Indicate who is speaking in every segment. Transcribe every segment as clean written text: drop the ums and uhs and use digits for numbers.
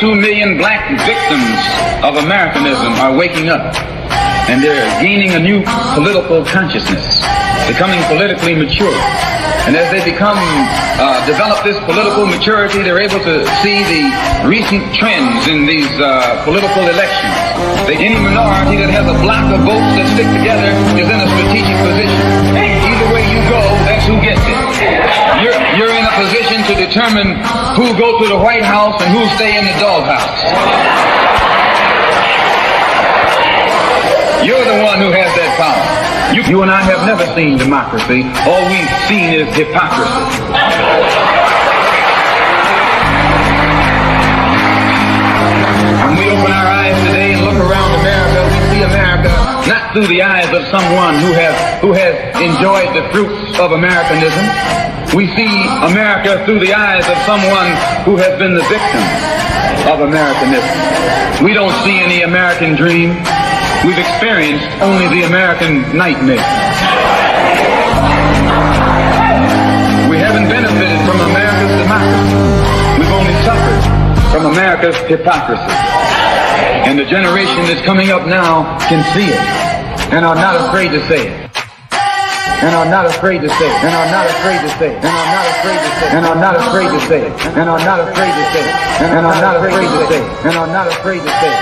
Speaker 1: 22 million black victims of Americanism are waking up, and they're gaining a new political consciousness, becoming politically mature. And as they develop this political maturity, they're able to see the recent trends in these political elections. Any minority that has a block of votes that stick together is in a strategic position. Either way you go, that's who gets it. You're in a position to determine who go to the White House and who stay in the doghouse. You're the one who has that power. You and I have never seen democracy. All we've seen is hypocrisy. When we open our eyes today and look around America, we see America not through the eyes of someone who has enjoyed the fruits of Americanism. We see America through the eyes of someone who has been the victim of Americanism. We don't see any American dream. We've experienced only the American nightmare. We haven't benefited from America's democracy. We've only suffered from America's hypocrisy. And the generation that's coming up now can see it and are not afraid to say it. And are not afraid to say it. And are not afraid to say it. And are not afraid to say it. And are not afraid to say it. And are not afraid to say it. And are not afraid to say it. And are not afraid to say it.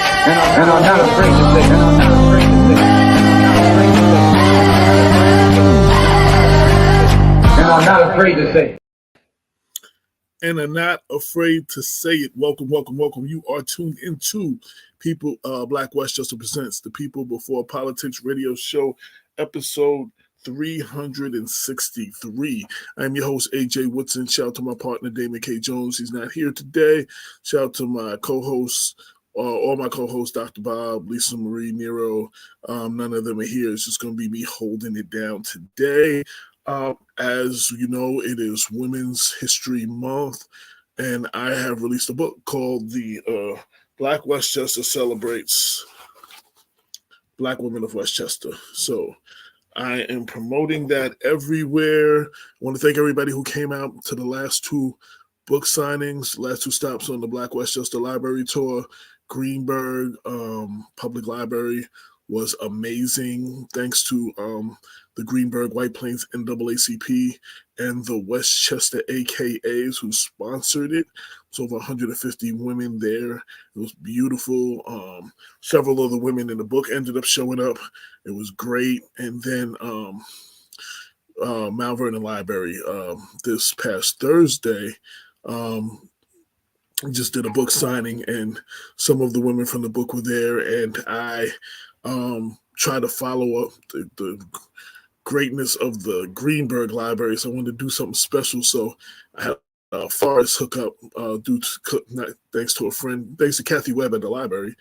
Speaker 1: And are not afraid to say it. And are not afraid to say it. And are not afraid to say it.
Speaker 2: And are not afraid to say it. Welcome, welcome, welcome. You are tuned into People Black Westchester Presents the People Before Politics radio show, episode 363. I'm your host, AJ Woodson. Shout out to my partner, Damon K. Jones. He's not here today. Shout out to my co-hosts, all my co-hosts, Dr. Bob, Lisa Marie, Nero. None of them are here. It's just going to be me holding it down today. As you know, it is Women's History Month, and I have released a book called The Black Westchester Celebrates Black Women of Westchester. So I am promoting that everywhere. I want to thank everybody who came out to the last two book signings, last two stops on the Black Westchester Library Tour. Greenberg Public Library was amazing. Thanks to the Greenberg White Plains NAACP and the Westchester AKAs who sponsored it. It's over 150 women there. It was beautiful. Several of the women in the book ended up showing up. It was great. And then Mount Vernon Library this past Thursday just did a book signing, and some of the women from the book were there, and I try to follow up the greatness of the Greenberg Library, so I wanted to do something special. So I had a forest hookup thanks to a friend, thanks to Kathy Webb at the library,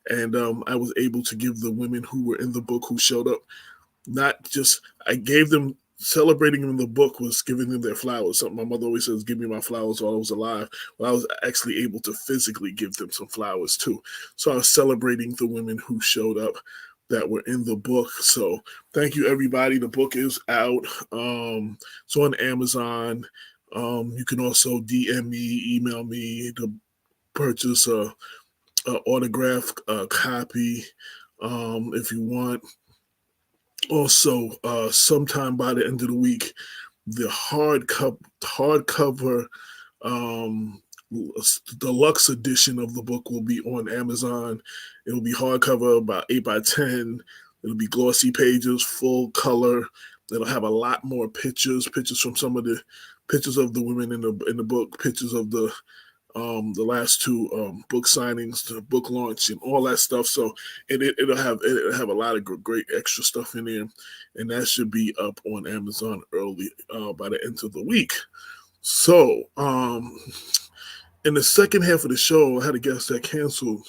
Speaker 2: and I was able to give the women who were in the book who showed up, I gave them, celebrating them in the book was giving them their flowers. Something my mother always says, give me my flowers while I was alive. Well, I was actually able to physically give them some flowers too. So I was celebrating the women who showed up that were in the book. So thank you, everybody. The book is out. It's on Amazon. You can also DM me, email me to purchase a autographed copy if you want. Also, sometime by the end of the week, the hardcover deluxe edition of the book will be on Amazon. It will be hardcover, about 8 by 10. It'll be glossy pages, full color. It'll have a lot more pictures from some of the pictures of the women in the book, pictures of the last two book signings, the book launch, and all that stuff. So it'll have a lot of great extra stuff in there, and that should be up on Amazon early by the end of the week. So in the second half of the show, I had a guest that canceled.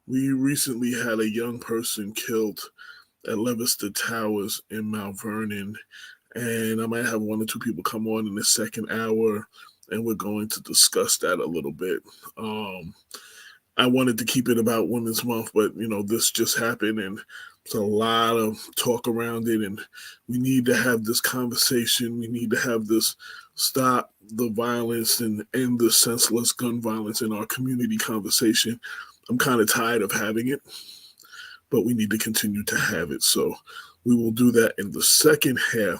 Speaker 2: We recently had a young person killed at Leicester Towers in Mount Vernon, and I might have one or two people come on in the second hour, and we're going to discuss that a little bit. I wanted to keep it about Women's Month, but this just happened, and There's a lot of talk around it, and we need to have this conversation. We need to have this stop the violence and end the senseless gun violence in our community conversation. I'm kind of tired of having it, but we need to continue to have it. So we will do that in the second half.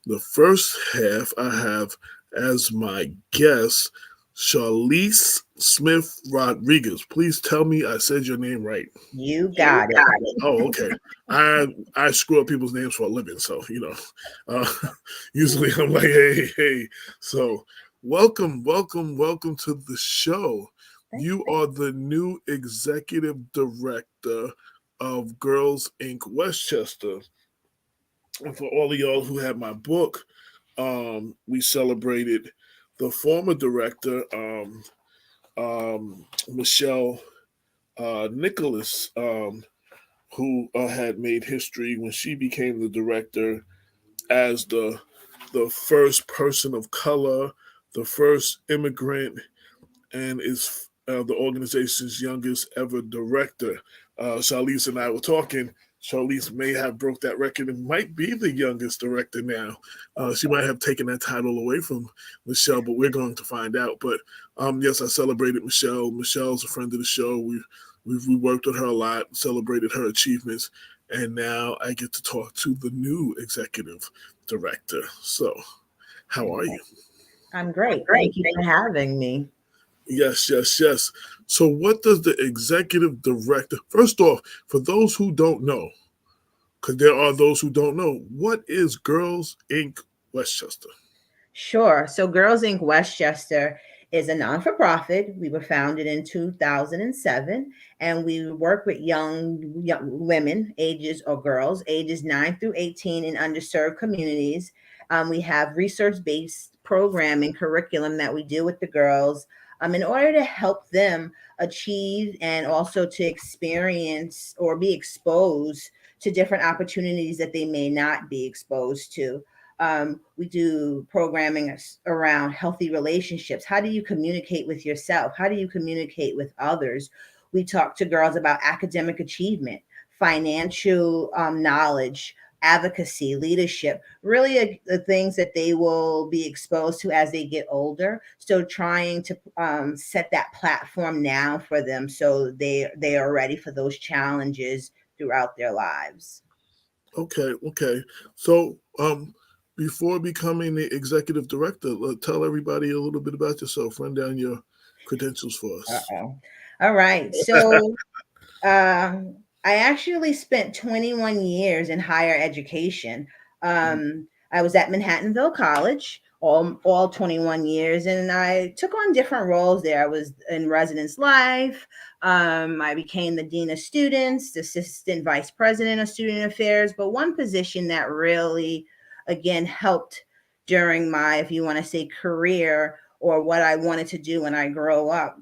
Speaker 2: The first half, I have as my guest Charlize Smith Rodriguez. Please tell me I said your name right.
Speaker 3: You got it.
Speaker 2: Oh, okay. I screw up people's names for a living, so uh, usually I'm like, hey. So, welcome to the show. You are the new executive director of Girls Inc. Westchester. And for all of y'all who had my book, we celebrated the former director, Michelle Nicholas, who had made history when she became the director as the first person of color, the first immigrant, and is the organization's youngest ever director. Charlize and I were talking. Charlize may have broke that record and might be the youngest director now. She might have taken that title away from Michelle, but we're going to find out. But yes, I celebrated Michelle. Michelle's a friend of the show. We worked with her a lot, celebrated her achievements, and now I get to talk to the new executive director. So, how are you?
Speaker 3: I'm great. Thank you for having me.
Speaker 2: Yes. So, what does the executive director, first off, for those who don't know, because there are those who don't know, what is Girls Inc. Westchester?
Speaker 3: Sure. So Girls Inc. Westchester is a non-for-profit. We were founded in 2007, and we work with young women, ages or girls, ages 9 through 18 in underserved communities. We have research-based programming curriculum that we do with the girls in order to help them achieve and also to experience or be exposed to different opportunities that they may not be exposed to. We do programming around healthy relationships. How do you communicate with yourself? How do you communicate with others? We talk to girls about academic achievement, financial knowledge, advocacy, leadership, really the things that they will be exposed to as they get older. So trying to set that platform now for them so they are ready for those challenges throughout their lives.
Speaker 2: Okay. So, before becoming the executive director, tell everybody a little bit about yourself. Run down your credentials for us.
Speaker 3: Uh-oh. All right. So I actually spent 21 years in higher education. I was at Manhattanville College all 21 years, and I took on different roles there. I was in residence life. I became the dean of students, the assistant vice president of student affairs. But one position that really, again, helped during my, if you want to say, career or what I wanted to do when I grow up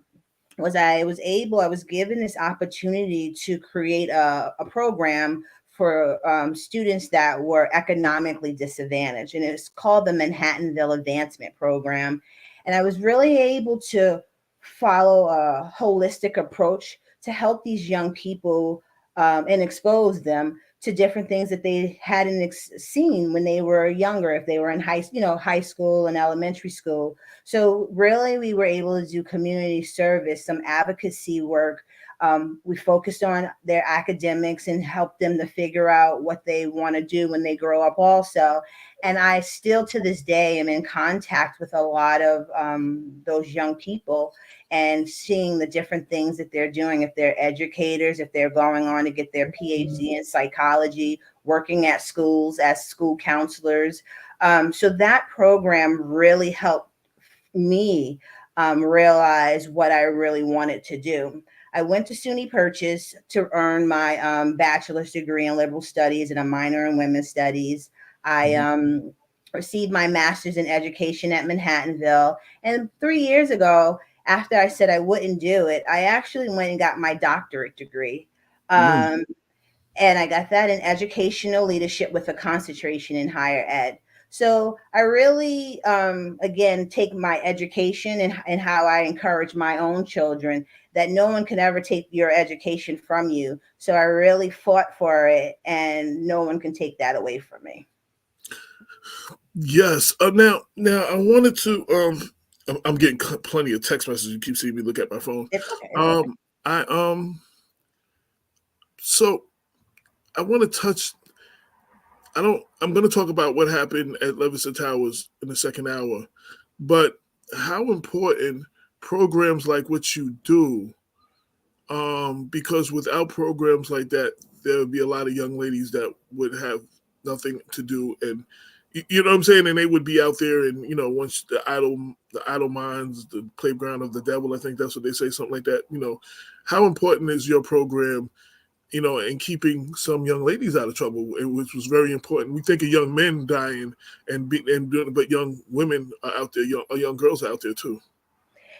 Speaker 3: I was given this opportunity to create a program for students that were economically disadvantaged. And it's called the Manhattanville Advancement Program. And I was really able to follow a holistic approach to help these young people and expose them to different things that they hadn't seen when they were younger, if they were in high school and elementary school. So really, we were able to do community service, some advocacy work. We focused on their academics and helped them to figure out what they want to do when they grow up also. And I still to this day am in contact with a lot of those young people and seeing the different things that they're doing, if they're educators, if they're going on to get their PhD in psychology, working at schools as school counselors. So that program really helped me realize what I really wanted to do. I went to SUNY Purchase to earn my bachelor's degree in liberal studies and a minor in women's studies. I received my master's in education at Manhattanville. And 3 years ago, after I said I wouldn't do it, I actually went and got my doctorate degree. Um, and I got that in educational leadership with a concentration in higher ed. So I really, again, take my education and how I encourage my own children that no one can ever take your education from you. So I really fought for it, and no one can take that away from me.
Speaker 2: Yes. Now I wanted to. I'm getting plenty of text messages. You keep seeing me look at my phone.
Speaker 3: It's okay. It's okay.
Speaker 2: I So I want to touch. I'm going to talk about what happened at Levinson Towers in the second hour, but how important programs like what you do, because without programs like that, there would be a lot of young ladies that would have nothing to do, and you know what I'm saying, and they would be out there, and once the idle minds, the playground of the devil. I think that's what they say, something like that. How important is your program? And keeping some young ladies out of trouble, which was very important. We think of young men dying, but young women are out there, young girls are out there too.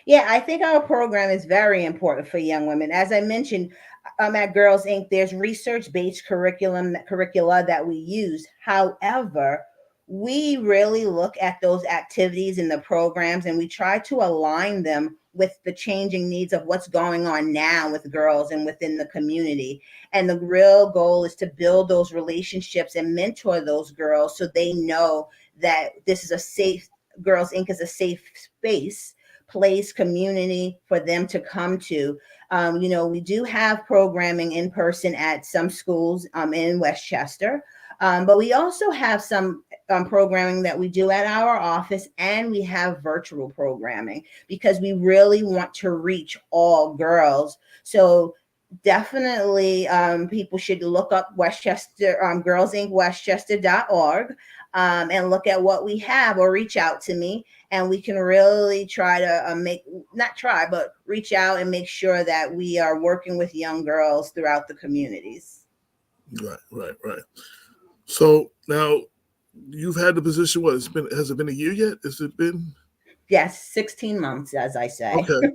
Speaker 3: Yeah, I think our program is very important for young women. As I mentioned, at Girls Inc., there's research-based curricula that we use. However, we really look at those activities in the programs, and we try to align them with the changing needs of what's going on now with girls and within the community. And the real goal is to build those relationships and mentor those girls so they know that this is a safe, Girls Inc. is a safe space, place, community for them to come to. We do have programming in person at some schools in Westchester, but we also have some programming that we do at our office, and we have virtual programming because we really want to reach all girls. So definitely people should look up Westchester, Girls Inc. Westchester.org, and look at what we have, or reach out to me, and we can really try to reach out and make sure that we are working with young girls throughout the communities.
Speaker 2: Right. So now you've had the position. Has it been a year yet? Has it been?
Speaker 3: Yes, 16 months, as I say.
Speaker 2: Okay.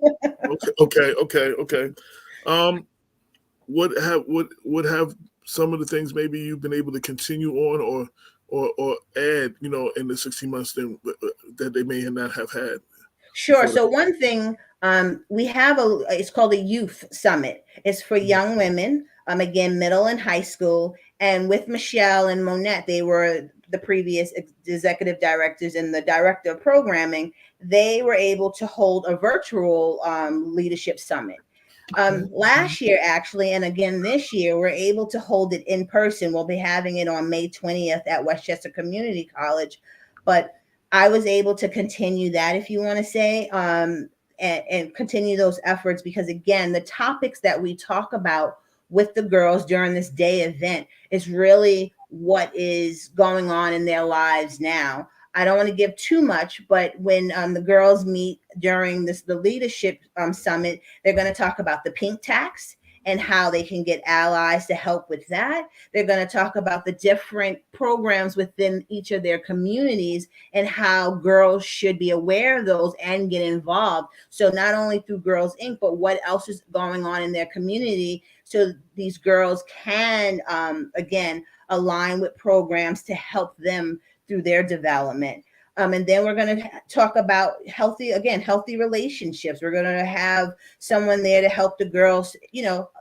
Speaker 2: What have some of the things maybe you've been able to continue on or add, in the 16 months that they may not have had?
Speaker 3: Sure. So one thing, we have it's called a youth summit. It's for young women, again, middle and high school. And with Michelle and Monette, they were the previous executive directors and the director of programming. They were able to hold a virtual leadership summit. Last year, actually, and again this year, we're able to hold it in person. We'll be having it on May 20th at Westchester Community College. But I was able to continue that, if you want to say, and continue those efforts, because again, the topics that we talk about with the girls during this day event is really what is going on in their lives now. I don't want to give too much, but when the girls meet during the leadership summit, they're going to talk about the pink tax and how they can get allies to help with that. They're going to talk about the different programs within each of their communities and how girls should be aware of those and get involved. So not only through Girls Inc., but what else is going on in their community, so these girls can, again, align with programs to help them through their development. And then we're going to talk about healthy relationships. We're going to have someone there to help the girls.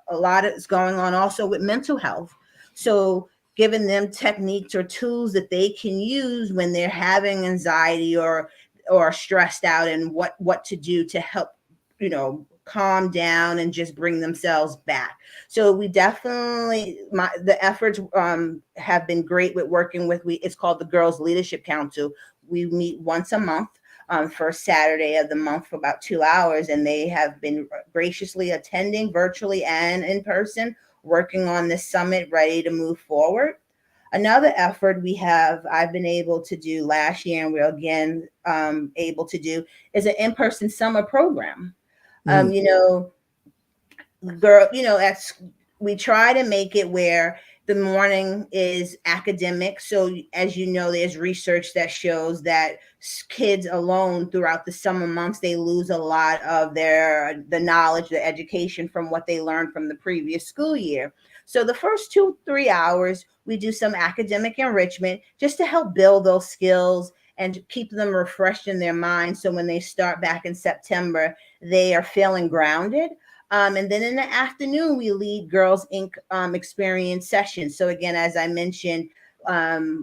Speaker 3: A lot is going on also with mental health. So giving them techniques or tools that they can use when they're having anxiety or stressed out, and what to do to help, calm down and just bring themselves back. So we definitely, the efforts have been great with working with, it's called the Girls Leadership Council. We meet once a month, first Saturday of the month for about 2 hours, and they have been graciously attending virtually and in person, working on this summit, ready to move forward. Another effort I've been able to do last year, and we're again able to do, is an in-person summer program. We try to make it where the morning is academic. So as you know, there's research that shows that kids alone throughout the summer months, they lose a lot of the knowledge, the education from what they learned from the previous school year. So the first 2-3 hours, we do some academic enrichment just to help build those skills and keep them refreshed in their minds. So when they start back in September, they are feeling grounded. And then in the afternoon, we lead Girls Inc. Experience sessions. So again, as I mentioned,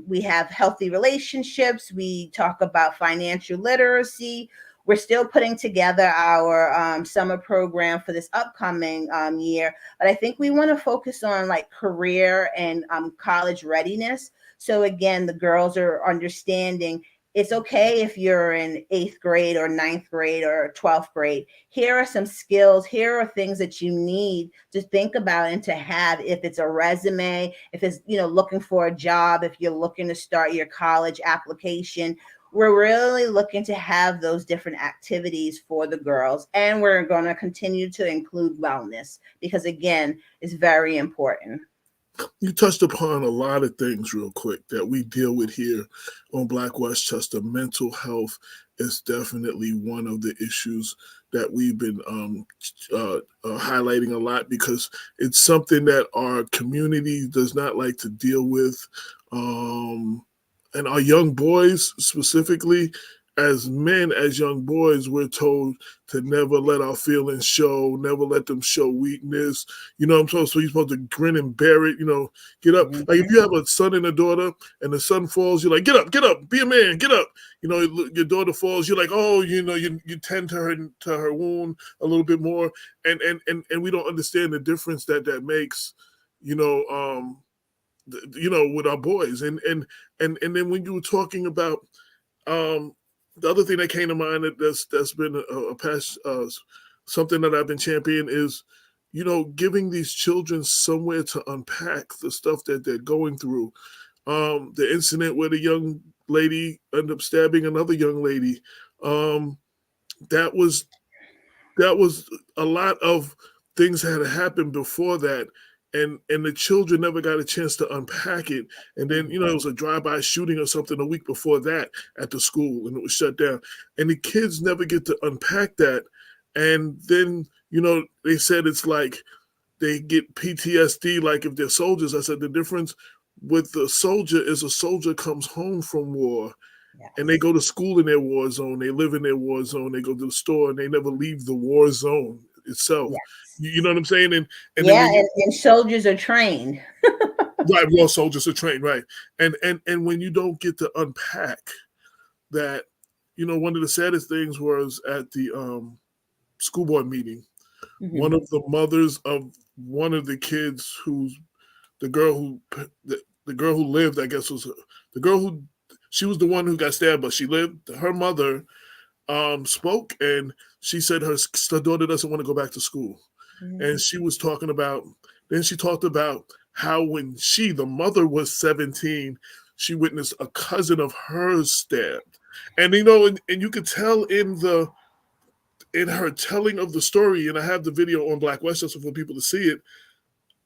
Speaker 3: we have healthy relationships. We talk about financial literacy. We're still putting together our summer program for this upcoming year, but I think we want to focus on like career and college readiness. So again, the girls are understanding it's okay if you're in 8th grade or 9th grade or 12th grade. Here are some skills. Here are things that you need to think about and to have, if it's a resume, if it's, looking for a job, if you're looking to start your college application. We're really looking to have those different activities for the girls. And we're going to continue to include wellness because, again, it's very important.
Speaker 2: You touched upon a lot of things real quick that we deal with here on Black Westchester. Mental health is definitely one of the issues that we've been highlighting a lot because it's something that our community does not like to deal with. And our young boys specifically, as men, as young boys, we're told to never let our feelings show, never let them show weakness. You know what I'm saying? So you're supposed to grin and bear it, get up. Like if you have a son and a daughter and the son falls, you're like, get up, be a man, get up. Your daughter falls, you're like, oh, you tend to her wound a little bit more. And we don't understand the difference that makes, with our boys. And then when you were talking about, the other thing that came to mind that's been a past something that I've been championing is, giving these children somewhere to unpack the stuff that they're going through. The incident where the young lady ended up stabbing another young lady, that was a lot of things had happened before that. And the children never got a chance to unpack it. And then, it was a drive-by shooting or something a week before that at the school, and it was shut down. And the kids never get to unpack that. And then, they said it's like they get PTSD, like if they're soldiers. I said the difference with the soldier is a soldier comes home from war. Yes. And they go to school in their war zone. They live in their war zone. They go to the store, and they never leave the war zone itself. Yes. You know what I'm saying? And
Speaker 3: soldiers are trained.
Speaker 2: Right, well, soldiers are trained, right? And when you don't get to unpack that, one of the saddest things was at the school board meeting. Mm-hmm. One of the mothers of one of the kids, the girl who lived, I guess was the girl who she was the one who got stabbed, but she lived. Her mother spoke, and she said her daughter doesn't want to go back to school. Mm-hmm. And she was talking about, then she talked about how when the mother was 17, she witnessed a cousin of hers stabbed. And, and you could tell in her telling of the story, and I have the video on Black Westchester for people to see it,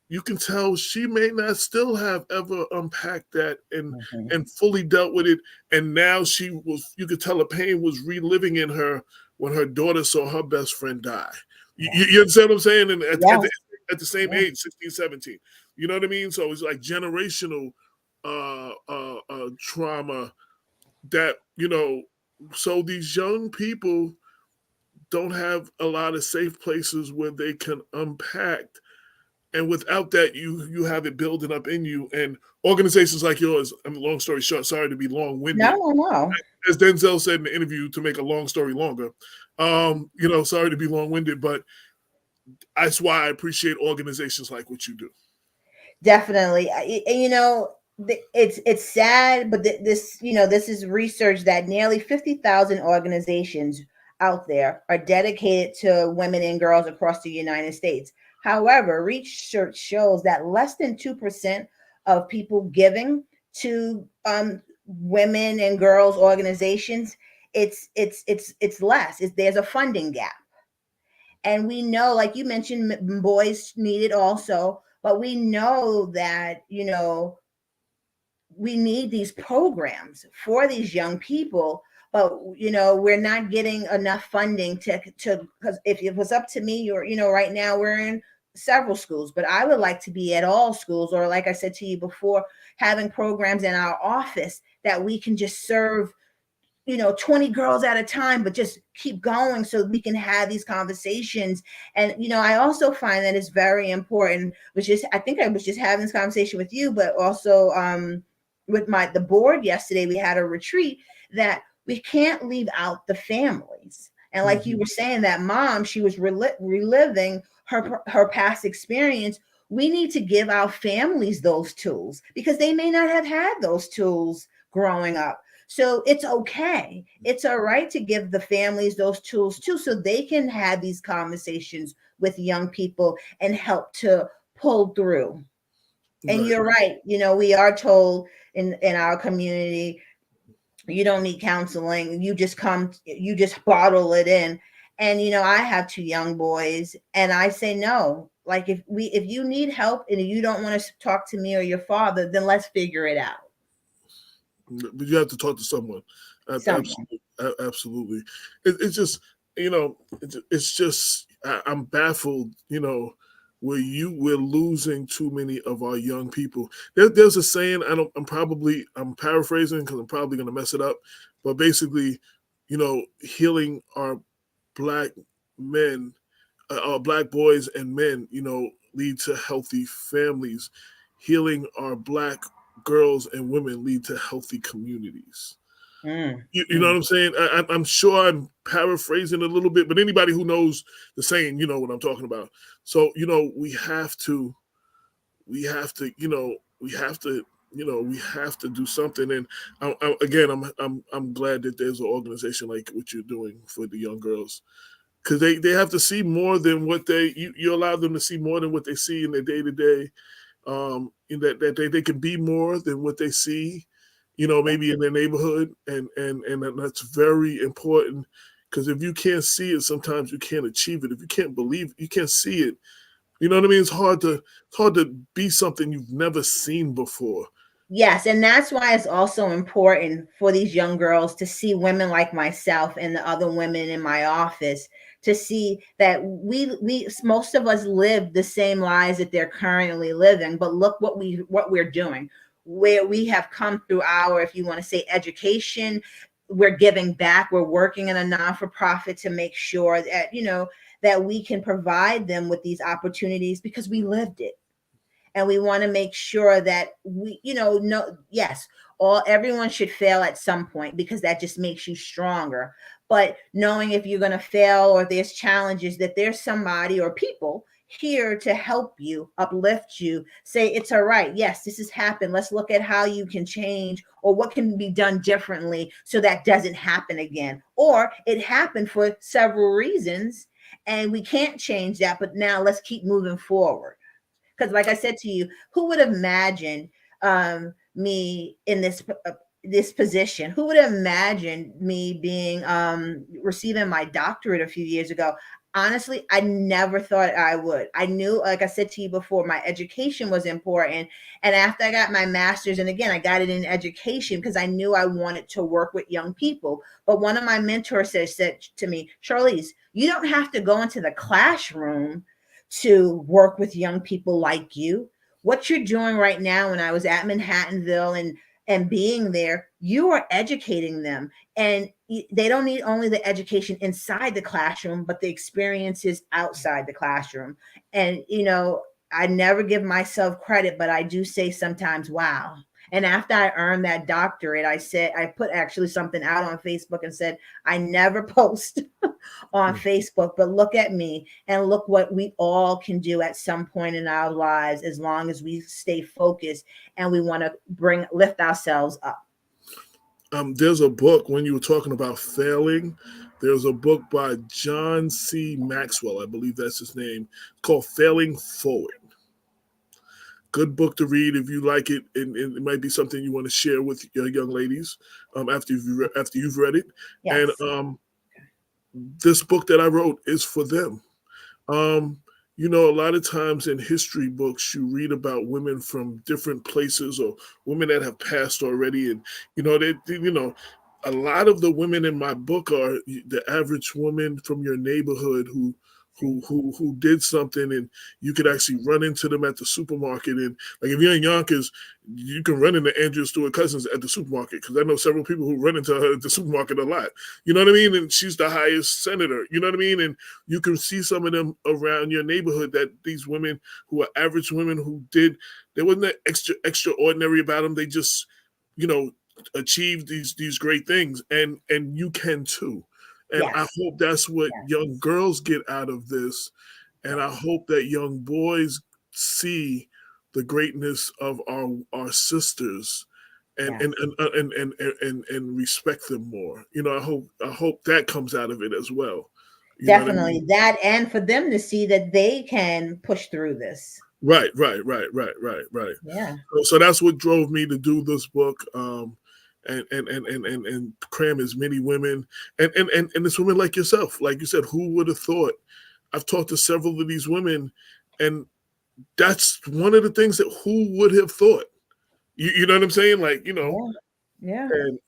Speaker 2: you can tell she may not still have ever unpacked that and fully dealt with it. And now you could tell the pain was reliving in her when her daughter saw her best friend die. You understand what I'm saying? And at the same age, 16, 17. You know what I mean? So it's like generational trauma that, so these young people don't have a lot of safe places where they can unpack. And without that, you have it building up in you. And organizations like yours, long story short, sorry to be long-winded.
Speaker 3: No.
Speaker 2: As Denzel said in the interview, to make a long story longer, sorry to be long-winded, but that's why I appreciate organizations like what you do.
Speaker 3: Definitely. It's sad, but this is research that nearly 50,000 organizations out there are dedicated to women and girls across the United States. However, research shows that less than 2% of people giving to women and girls organizations, it's less. There's a funding gap. And we know, like you mentioned, boys need it also, but we know that, we need these programs for these young people, but, we're not getting enough funding to, because if it was up to me, or, right now we're in several schools, but I would like to be at all schools, or like I said to you before, having programs in our office that we can just serve 20 girls at a time, but just keep going so we can have these conversations. And, I also find that it's very important, I think I was just having this conversation with you, but also with the board yesterday, we had a retreat, that we can't leave out the families. And like you were saying, that mom, she was reliving her past experience. We need to give our families those tools, because they may not have had those tools growing up. So it's okay. It's all right to give the families those tools too, so they can have these conversations with young people and help to pull through. And
Speaker 2: Right.
Speaker 3: you're right. We are told in our community, you don't need counseling. You just bottle it in. And I have two young boys, and I say no. Like, if you need help and you don't want to talk to me or your father, then let's figure it out.
Speaker 2: But you have to talk to someone. Absolutely. Absolutely. It's just, it's just, I'm baffled, where we're losing too many of our young people. There's a saying, I'm paraphrasing because I'm probably going to mess it up, but basically, healing our black men, our black boys and men, lead to healthy families. Healing our black girls and women lead to healthy communities. You know what I'm saying? I'm sure I'm paraphrasing a little bit, but anybody who knows the saying, you know what I'm talking about. So, we have to we have to do something. And I'm glad that there's an organization like what you're doing for the young girls, because they have to see more than what you allow them to see more than what they see in their day to day. In that they can be more than what they see, maybe in their neighborhood, and that's very important, because if you can't see it, sometimes you can't achieve it. If you can't believe, you can't see it. You know what I mean? It's hard to be something you've never seen before.
Speaker 3: Yes, and that's why it's also important for these young girls to see women like myself and the other women in my office, to see that we most of us live the same lives that they're currently living, but look what we're doing, where we have come through our, if you want to say, education. We're giving back. We're working in a non-for-profit to make sure that that we can provide them with these opportunities, because we lived it. And we want to make sure that we, yes, everyone should fail at some point, because that just makes you stronger. But knowing if you're going to fail or there's challenges, that there's somebody or people here to help you, uplift you, say it's all right. Yes, this has happened. Let's look at how you can change, or what can be done differently so that doesn't happen again. Or it happened for several reasons and we can't change that, but now let's keep moving forward. Because like I said to you, who would have imagined me in this position? Who would have imagined me being receiving my doctorate a few years ago? Honestly, I never thought I would. I knew, like I said to you before, my education was important. And after I got my master's, and again, I got it in education because I knew I wanted to work with young people. But one of my mentors said to me, Charlize, you don't have to go into the classroom to work with young people like you. What you're doing right now, when I was at Manhattanville and being there, you are educating them. And they don't need only the education inside the classroom, but the experiences outside the classroom. And, I never give myself credit, but I do say sometimes, wow. And after I earned that doctorate, I put actually something out on Facebook and said, I never post on Facebook, but look at me and look what we all can do at some point in our lives, as long as we stay focused and we want to lift ourselves up.
Speaker 2: There's a book, when you were talking about failing, there's a book by John C. Maxwell, I believe that's his name, called Failing Forward. Good book to read if you like it, and it might be something you want to share with your young ladies after you've read it.
Speaker 3: Yes.
Speaker 2: And this book that I wrote is for them. A lot of times in history books, you read about women from different places or women that have passed already, and a lot of the women in my book are the average woman from your neighborhood who who did something, and you could actually run into them at the supermarket. And like if you're in Yonkers, you can run into Andrea Stewart Cousins at the supermarket, because I know several people who run into her at the supermarket a lot. You know what I mean? And she's the highest senator. You know what I mean? And you can see some of them around your neighborhood, that these women who are average women who there wasn't extraordinary about them. They just, achieved these great things, and you can too. And
Speaker 3: Yes.
Speaker 2: I hope that's what
Speaker 3: Yes.
Speaker 2: young girls get out of this. And I hope that young boys see the greatness of our sisters, and
Speaker 3: Yes.
Speaker 2: and respect them more. I hope that comes out of it as well. You know what I
Speaker 3: Definitely
Speaker 2: mean?
Speaker 3: that, and for them to see that they can push through this.
Speaker 2: Right.
Speaker 3: Yeah.
Speaker 2: So that's what drove me to do this book. And cram as many women, and it's women like yourself. Like you said, who would have thought? I've talked to several of these women, and that's one of the things that who would have thought? You know what I'm saying? Like,
Speaker 3: Yeah.
Speaker 2: and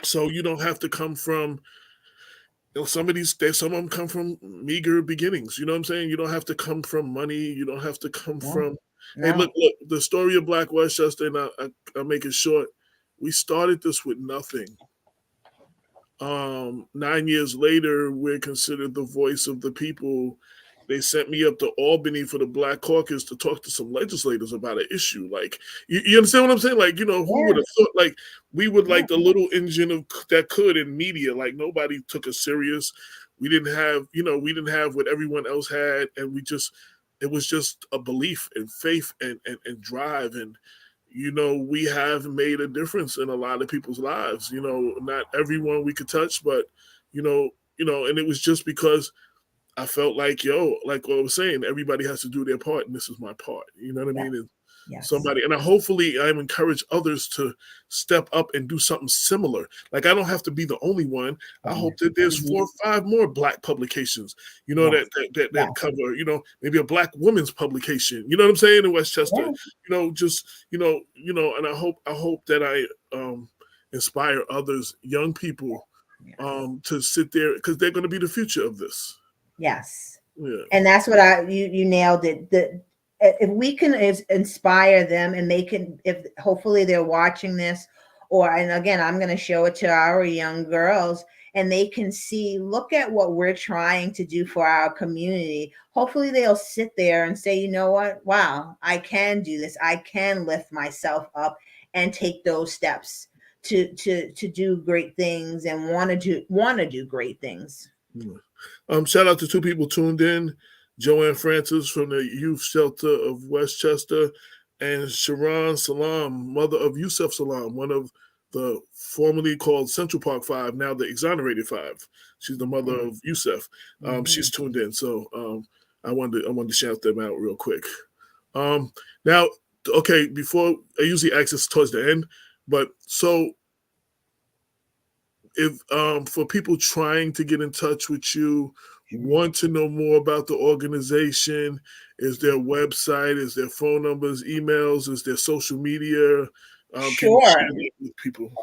Speaker 2: so you don't have to come from, some of them come from meager beginnings. You know what I'm saying? You don't have to come from money. You don't have to come from, hey, look, the story of Black Westchester, and I'll make it short. We started this with nothing. 9 years later, we're considered the voice of the people. They sent me up to Albany for the Black Caucus to talk to some legislators about an issue. Like, you understand what I'm saying? Like, who would have thought? Like, we would like the little engine that could in media. Like, nobody took us serious. We didn't have what everyone else had, and it was just a belief and faith and drive. And we have made a difference in a lot of people's lives. Not everyone we could touch, but and it was just because I felt like, like what I was saying, everybody has to do their part, and this is my part. You know what I mean? And somebody, and hopefully I encourage others to step up and do something similar. Like, I don't have to be the only one. I hope that there's 4 or 5 more Black publications, that cover, maybe a Black women's publication. You know what I'm saying, in Westchester. And I hope that I inspire others, young people, to sit there, because they're going to be the future of this.
Speaker 3: Yes.
Speaker 2: Yeah.
Speaker 3: And that's what you nailed it. If we can inspire them, and they can, if hopefully they're watching this, and again, I'm going to show it to our young girls, and they can see, look at what we're trying to do for our community. Hopefully they'll sit there and say, you know what? Wow, I can do this. I can lift myself up and take those steps to do great things, and want to do great things.
Speaker 2: Shout out to 2 people tuned in: Joanne Francis from the Youth Shelter of Westchester, and Sharon Salam, mother of Yusef Salam, one of the formerly called Central Park 5, now the Exonerated 5. She's the mother of Yusef. She's tuned in, so I wanted to shout them out real quick. Now, okay, before, I usually ask this towards the end, but so, if for people trying to get in touch with you, want to know more about the organization, is there a website, is there phone numbers, emails, is there social media? Can you share that with people?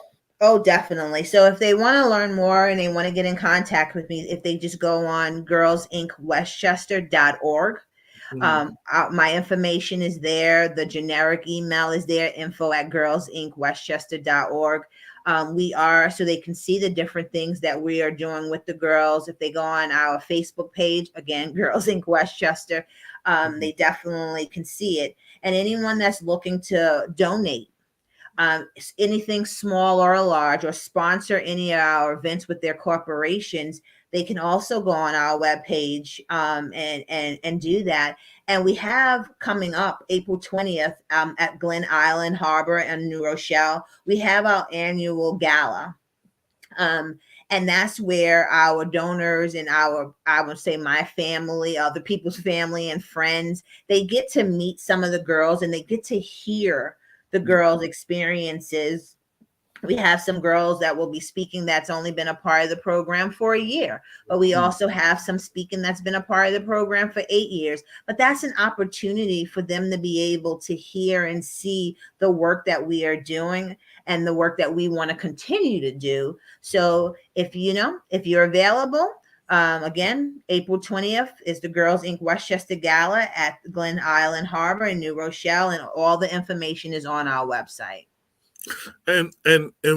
Speaker 3: Oh, definitely. So if they want to learn more and they want to get in contact with me, if they just go on girlsinkwestchester.org. My information is there. The generic email is there, info@girlsinkwestchester.org. So they can see the different things that we are doing with the girls. If they go on our Facebook page, again, Girls Inc. Westchester, they definitely can see it. And anyone that's looking to donate, anything small or large, or sponsor any of our events with their corporations, they can also go on our webpage and do that. And we have coming up April 20th at Glen Island Harbor and New Rochelle, we have our annual gala. And that's where our donors and I would say my family, other people's family and friends, they get to meet some of the girls, and they get to hear the girls' experiences. We have some girls that will be speaking that's only been a part of the program for a year, but we also have some speaking that's been a part of the program for 8 years. But that's an opportunity for them to be able to hear and see the work that we are doing and the work that we want to continue to do. So if you're available, Again, April 20th is the Girls Inc. Westchester Gala at Glen Island Harbor in New Rochelle, and all the information is on our website.
Speaker 2: And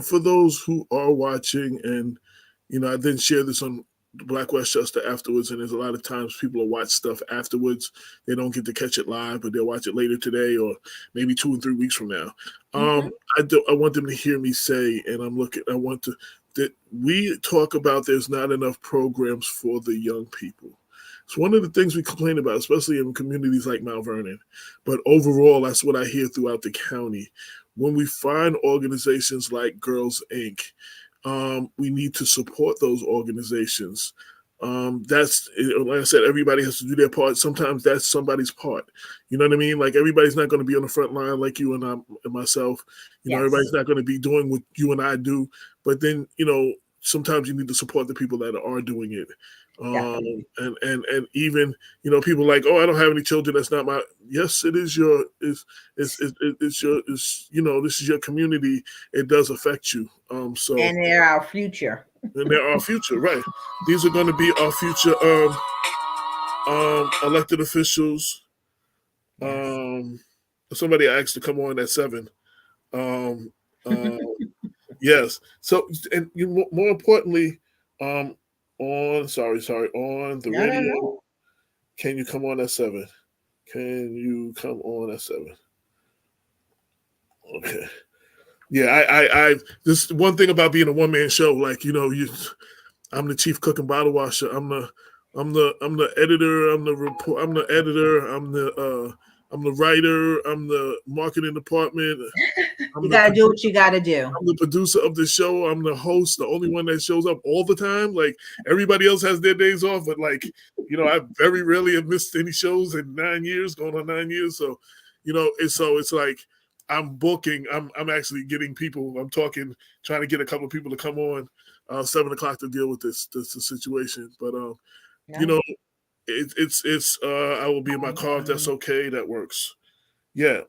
Speaker 2: for those who are watching, and I didn't share this on Black Westchester afterwards, and there's a lot of times people will watch stuff afterwards. They don't get to catch it live, but they'll watch it later today or maybe 2 and 3 weeks from now. I want them to hear me say, and I want to that we talk about there's not enough programs for the young people. It's one of the things we complain about, especially in communities like Mount Vernon. But overall, that's what I hear throughout the county. When we find organizations like Girls Inc., we need to support those organizations. That's, like I said, everybody has to do their part. Sometimes that's somebody's part. You know what I mean? Like, everybody's not going to be on the front line like you and myself. Everybody's not going to be doing what you and I do. But then, sometimes you need to support the people that are doing it. And even, people like, oh, I don't have any children. That's not my, yes, it is this is your community. It does affect you. And
Speaker 3: they're our future.
Speaker 2: And they're our future, right? These are going to be our future elected officials. Somebody asked to come on at 7. Yes. So, and more importantly, on the radio. No. Can you come on at 7? Can you come on at 7? Okay. Yeah, I this one thing about being a one-man show, like, I'm the chief cook and bottle washer. I'm the editor. I'm the report. I'm the editor. I'm the writer. I'm the marketing department.
Speaker 3: You gotta do what you gotta do.
Speaker 2: I'm the producer of the show. I'm the host, the only one that shows up all the time. Like, everybody else has their days off, but I very rarely have missed any shows in 9 years, going on 9 years. So, it's like I'm booking. I'm actually getting people. I'm talking, trying to get a couple of people to come on 7 o'clock to deal with this situation. But it's I will be in my car if that's okay. That works. Yeah.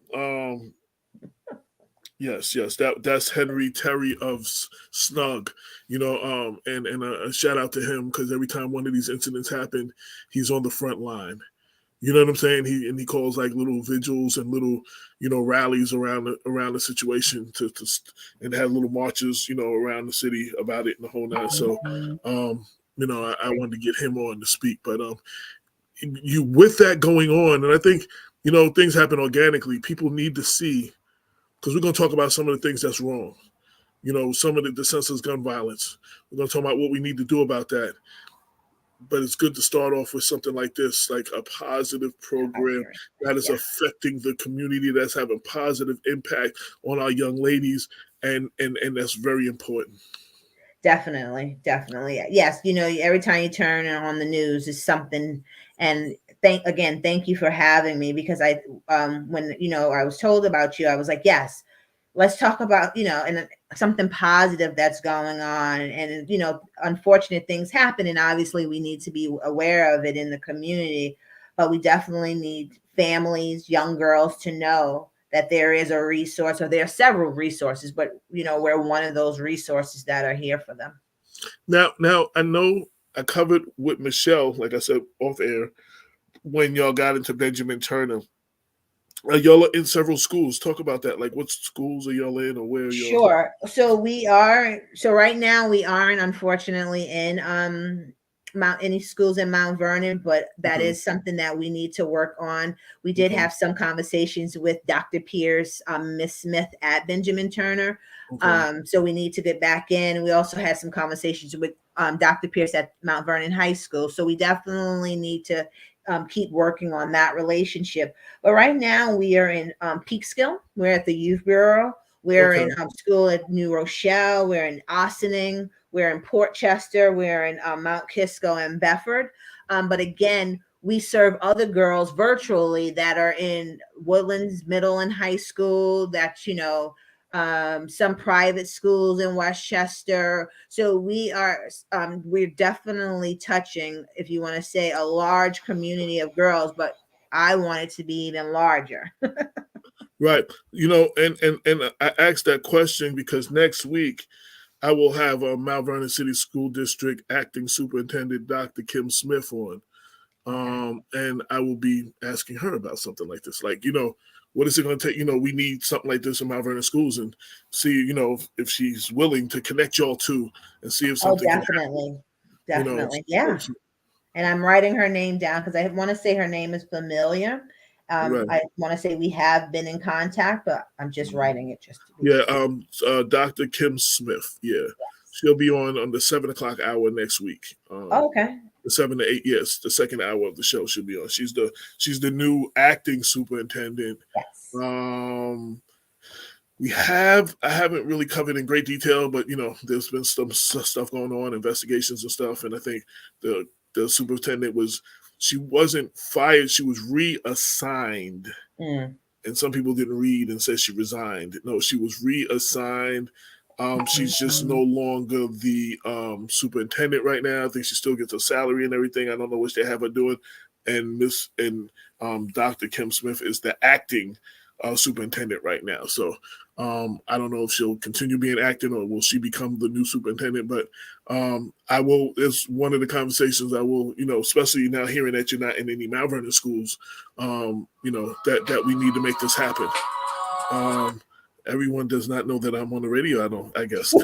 Speaker 2: Yes, that's Henry Terry of Snug, and a shout out to him, because every time one of these incidents happen, he's on the front line. You know what I'm saying? He calls like little vigils and little, rallies around the situation and have little marches, around the city about it and the whole nine. So, I wanted to get him on to speak, but you with that going on, and I think, things happen organically. People need to see. Because we're going to talk about some of the things that's wrong. Some of the senseless gun violence. We're going to talk about what we need to do about that. But it's good to start off with something like this, like a positive program that is affecting the community, that's having positive impact on our young ladies, and that's very important.
Speaker 3: Definitely. Yes, every time you turn on the news is something. And thank you for having me, because I when I was told about you, I was like, yes, let's talk about and something positive that's going on. And unfortunate things happen, and obviously we need to be aware of it in the community, but we definitely need families, young girls, to know that there is a resource, or there are several resources, but we're one of those resources that are here for them.
Speaker 2: Now I know I covered with Michelle, like I said off air, when y'all got into Benjamin Turner. Y'all are in several schools. Talk about that. Like, what schools are y'all in, or where are y'all?
Speaker 3: Sure. So right now we aren't, unfortunately, in any schools in Mount Vernon, but that is something that we need to work on. We did have some conversations with Dr. Pierce, Miss Smith at Benjamin Turner. So we need to get back in. We also had some conversations with Dr. Pierce at Mount Vernon High School. So we definitely need to keep working on that relationship. But right now we are in Peekskill. We're at the Youth Bureau. We're in school at New Rochelle. We're in Ossining. We're in Port Chester. We're in Mount Kisco and Bedford. But again, we serve other girls virtually that are in Woodlands Middle and High School. That's, some private schools in Westchester. So we're definitely touching, if you want to say, a large community of girls, but I want it to be even larger.
Speaker 2: Right. And I asked that question because next week I will have Mount Vernon City School District Acting Superintendent Dr. Kim Smith on. And I will be asking her about something like this. Like, what is it going to take? We need something like this in Mount Vernon schools, and see, if she's willing to connect y'all two and see if something
Speaker 3: definitely.
Speaker 2: can happen,
Speaker 3: Definitely. Yeah. And I'm writing her name down because I want to say her name is familiar.
Speaker 2: Right.
Speaker 3: I want to say we have been in contact, but I'm just writing it just to be
Speaker 2: sure. Dr. Kim Smith. Yeah. She'll be on the 7:00 hour next week.
Speaker 3: Okay.
Speaker 2: The 7 to 8, yes, the second hour of the show she'll be on. She's the new acting superintendent.
Speaker 3: Yes.
Speaker 2: I haven't really covered in great detail, but there's been some stuff going on, investigations and stuff, and I think the superintendent she wasn't fired, she was reassigned. And some people didn't read and said she resigned. No, she was reassigned. She's just no longer the superintendent right now. I think she still gets a salary and everything. I don't know what they have her doing. And Dr. Kim Smith is the acting superintendent right now. So I don't know if she'll continue being acting or will she become the new superintendent. But I will. It's one of the conversations I will. Especially now hearing that you're not in any Mount Vernon schools. That we need to make this happen. Everyone does not know that I'm on the radio. I guess.
Speaker 3: They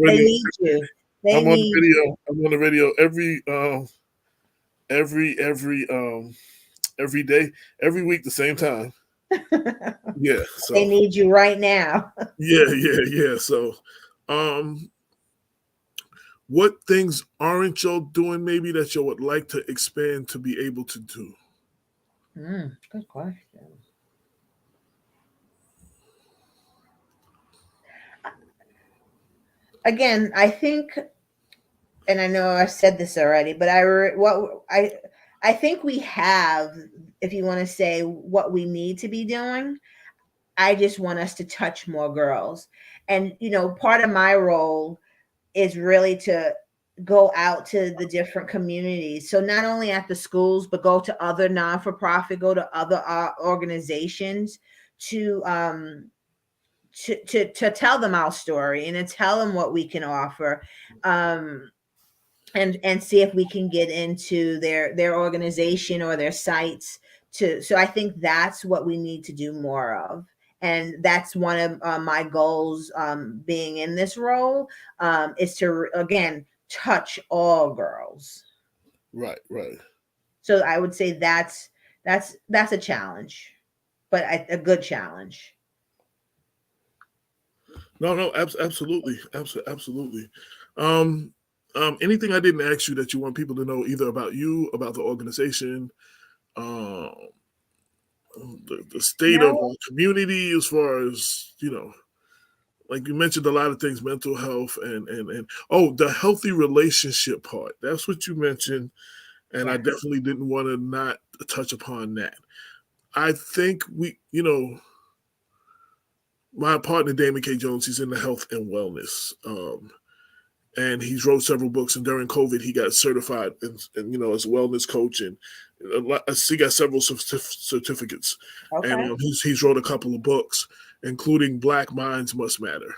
Speaker 3: need you.
Speaker 2: I'm on the radio. I'm on the radio every day, every week, the same time. Yeah. So
Speaker 3: they need you right now.
Speaker 2: Yeah. So, what things aren't y'all doing maybe that you would like to expand to be able to do?
Speaker 3: Good question. Again, I think, and I know I said this already, but I think we have, if you want to say what we need to be doing, I just want us to touch more girls. And, part of my role is really to go out to the different communities. So not only at the schools, but go to other non-for-profit, go to other organizations to tell them our story and to tell them what we can offer, and see if we can get into their organization or their sites. So I think that's what we need to do more of. And that's one of my goals, being in this role, is to, again, touch all girls.
Speaker 2: Right.
Speaker 3: So I would say that's a challenge, but a good challenge.
Speaker 2: No, absolutely. Anything I didn't ask you that you want people to know, either about you, about the organization, the state of our community, as far as, like you mentioned a lot of things, mental health and the healthy relationship part. That's what you mentioned. And I definitely didn't want to not touch upon that. I think my partner, Damon K. Jones, he's in the health and wellness. And he's wrote several books. And during COVID, he got certified as a wellness coach. And he got several certificates.
Speaker 3: Okay.
Speaker 2: And he's wrote a couple of books, including Black Minds Must Matter.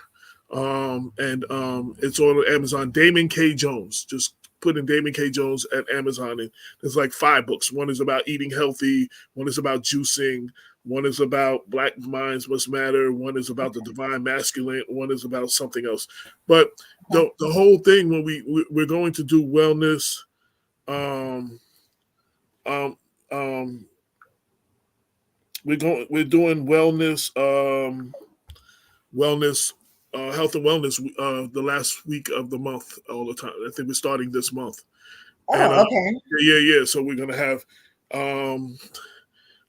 Speaker 2: It's on Amazon. Damon K. Jones. Just put in Damon K. Jones at Amazon. And there's like 5 books. One is about eating healthy. One is about juicing. One is about Black Minds Must Matter. One is about the divine masculine. One is about something else. But the whole thing, when we're going to do wellness, we're doing wellness, health and wellness, the last week of the month all the time. I think we're starting this month.
Speaker 3: Okay.
Speaker 2: Yeah. So we're gonna have,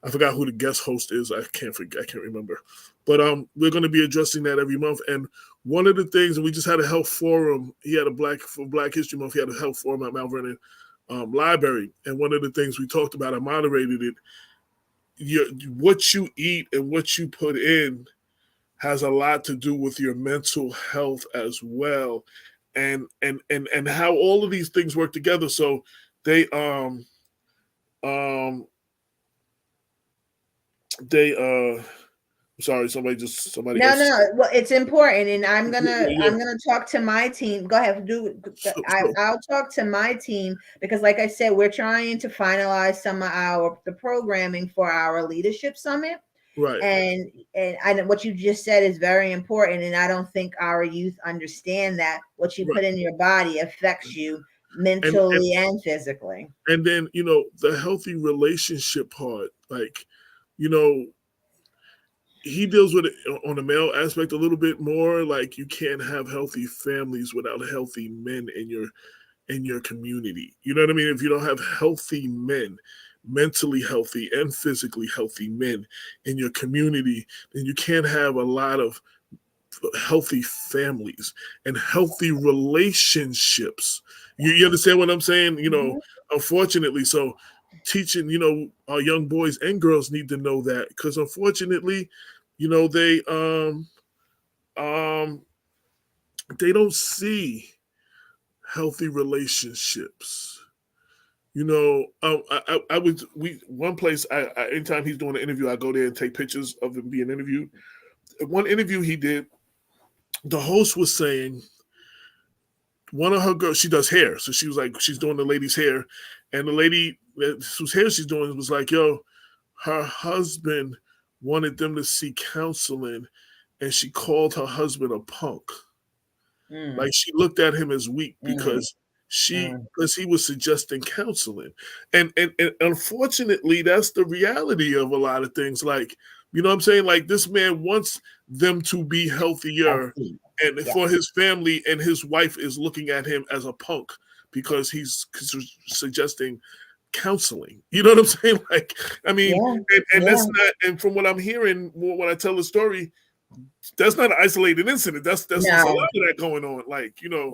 Speaker 2: I forgot who the guest host is. I can't remember. But we're going to be addressing that every month. And one of the things, and we just had a health forum. He had for Black History Month. He had a health forum at Mount Vernon Library. And one of the things we talked about, I moderated it. What you eat and what you put in has a lot to do with your mental health as well, and how all of these things work together. So they Sorry, somebody
Speaker 3: No,
Speaker 2: else.
Speaker 3: no. Well, it's important, and I'm
Speaker 2: Yeah.
Speaker 3: gonna talk to my team. Go ahead,
Speaker 2: So,
Speaker 3: I'll talk to my team because, like I said, we're trying to finalize some of the programming for our leadership summit.
Speaker 2: right.
Speaker 3: And what you just said is very important, and I don't think our youth understand that what you put
Speaker 2: Right.
Speaker 3: in your body affects you
Speaker 2: And
Speaker 3: mentally and physically.
Speaker 2: and then, the healthy relationship part, like, you know, he deals with it on the male aspect a little bit more. Like, you can't have healthy families without healthy men in your community. You know what I mean? If you don't have healthy men, mentally healthy and physically healthy men in your community, then you can't have a lot of healthy families and healthy relationships. You understand what I'm saying?
Speaker 3: Mhm.
Speaker 2: Unfortunately, so teaching, our young boys and girls need to know that, because unfortunately, um they don't see healthy relationships. I was we one place. Anytime he's doing an interview, I go there and take pictures of him being interviewed. One interview he did, the host was saying one of her girls, she does hair, so she was like, she's doing the lady's hair, and the lady whose hair she's doing was like, yo, her husband wanted them to see counseling, and she called her husband a punk.
Speaker 3: Mm,
Speaker 2: Like, she looked at him as weak
Speaker 3: mm, mm.
Speaker 2: because he was suggesting counseling. And unfortunately, that's the reality of a lot of things. Like, you know what I'm saying? Like, this man wants them to be healthier,
Speaker 3: Healthy.
Speaker 2: and
Speaker 3: Yeah.
Speaker 2: for his family, and his wife is looking at him as a punk because he's suggesting counseling. You know what I'm saying? Like, I mean,
Speaker 3: Yeah.
Speaker 2: and
Speaker 3: Yeah.
Speaker 2: that's not, and from what I'm hearing when I tell the story, that's not an isolated incident. That's there's a lot
Speaker 3: No.
Speaker 2: of that going on. Like,
Speaker 3: Yeah.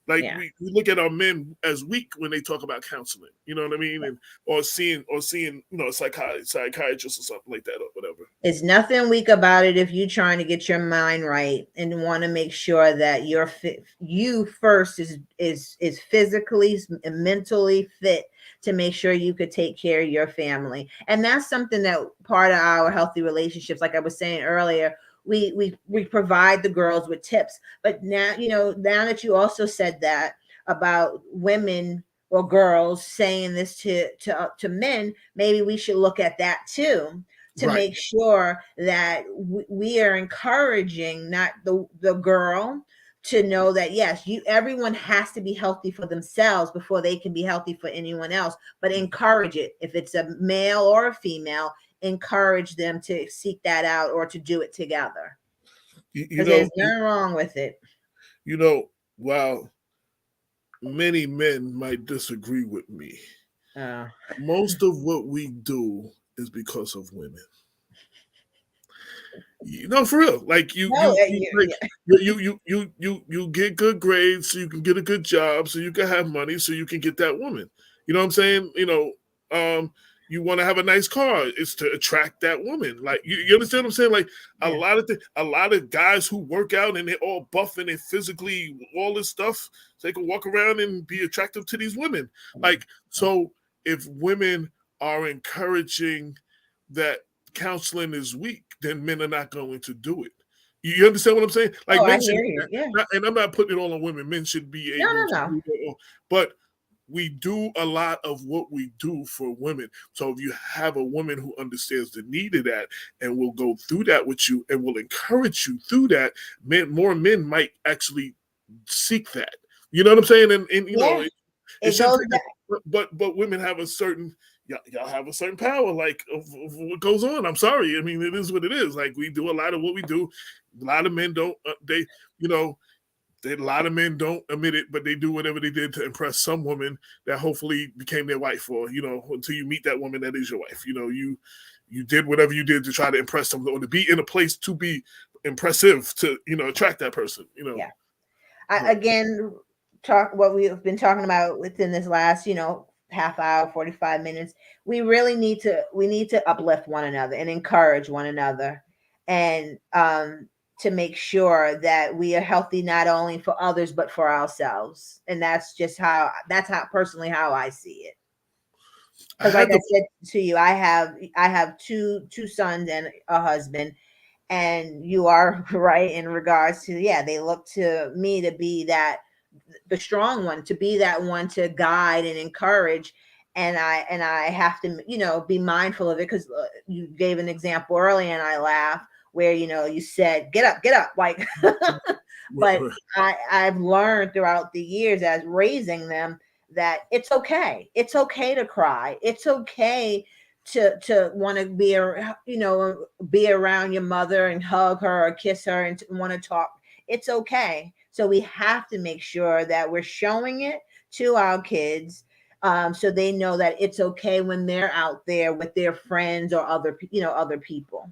Speaker 2: like
Speaker 3: Yeah.
Speaker 2: we look at our men as weak when they talk about counseling. You know what I mean? And or seeing a psychiatrist or something like that or whatever.
Speaker 3: There's nothing weak about it if you're trying to get your mind right and want to make sure that you're fit. You first is physically and mentally fit to make sure you could take care of your family. And that's something that part of our healthy relationships, like I was saying earlier, we provide the girls with tips. But now, now that you also said that about women or girls saying this to men, maybe we should look at that too, to
Speaker 2: Right.
Speaker 3: make sure that we are encouraging not the girl to know that yes, everyone has to be healthy for themselves before they can be healthy for anyone else, but encourage it. If it's a male or a female, encourage them to seek that out or to do it together,
Speaker 2: You, you
Speaker 3: because
Speaker 2: know,
Speaker 3: there's nothing wrong with it.
Speaker 2: while many men might disagree with me,
Speaker 3: uh,
Speaker 2: most of what we do is because of women. For real. Like,
Speaker 3: no,
Speaker 2: you get good grades so you can get a good job, so you can have money, so you can get that woman. You know what I'm saying? You want to have a nice car, it's to attract that woman. Like, you understand what I'm saying? Like,
Speaker 3: yeah,
Speaker 2: a lot of guys who work out and they're all buff and they physically all this stuff, so they can walk around and be attractive to these women. Like, so if women are encouraging that counseling is weak, then men are not going to do it. You understand what I'm saying? Like,
Speaker 3: oh, I
Speaker 2: men should,
Speaker 3: hear you. Yeah.
Speaker 2: and I'm not putting it all on women. Men should be
Speaker 3: No,
Speaker 2: able to
Speaker 3: no, no.
Speaker 2: do it, but we do a lot of what we do for women. So if you have a woman who understands the need of that and will go through that with you and will encourage you through that, more men might actually seek that. You know what I'm saying? And
Speaker 3: Yeah,
Speaker 2: it
Speaker 3: it
Speaker 2: should
Speaker 3: goes
Speaker 2: take
Speaker 3: back.
Speaker 2: but women have a certain, y'all have a certain power, like, of what goes on. I'm sorry. I mean, it is what it is. Like, we do a lot of what we do. A lot of men don't. A lot of men don't admit it, but they do whatever they did to impress some woman that hopefully became their wife, or until you meet that woman that is your wife. You did whatever you did to try to impress someone, or to be in a place to be impressive to attract that person.
Speaker 3: Yeah.
Speaker 2: Right.
Speaker 3: Again, talk what we've been talking about within this last half hour, 45 minutes. We need to uplift one another and encourage one another, and to make sure that we are healthy not only for others but for ourselves. And that's how personally how I see it.
Speaker 2: I
Speaker 3: Because like
Speaker 2: had
Speaker 3: I
Speaker 2: the
Speaker 3: said to you, I have two sons and a husband, And you are right in regards to, yeah, they look to me to be the strong one, to be that one to guide and encourage. And I have to, be mindful of it, because you gave an example earlier and I laughed, where you said get up, like but I've learned throughout the years as raising them that it's okay. It's okay to cry. It's okay to want to be around your mother and hug her or kiss her and want to talk. It's okay. So we have to make sure that we're showing it to our kids, so they know that it's okay when they're out there with their friends or other people.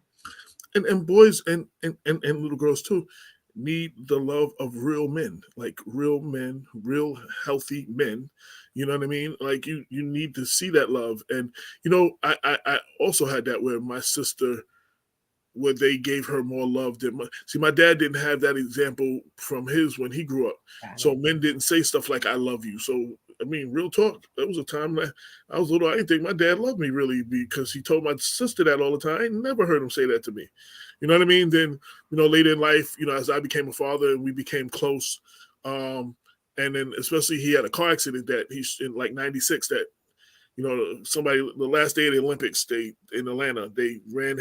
Speaker 2: And boys and little girls too need the love of real men, like real men, real healthy men. You know what I mean? Like you need to see that love. And I also had that where my sister, where they gave her more love than my dad didn't have that example from his when he grew up. So men didn't say stuff like "I love you." So I mean, real talk. There was a time that I was little. I didn't think my dad loved me really, because he told my sister that all the time. I never heard him say that to me. You know what I mean? Then later in life, as I became a father and we became close, and then especially he had a car accident that he's in like '96 that somebody, the last day of the Olympics, they in Atlanta, they ran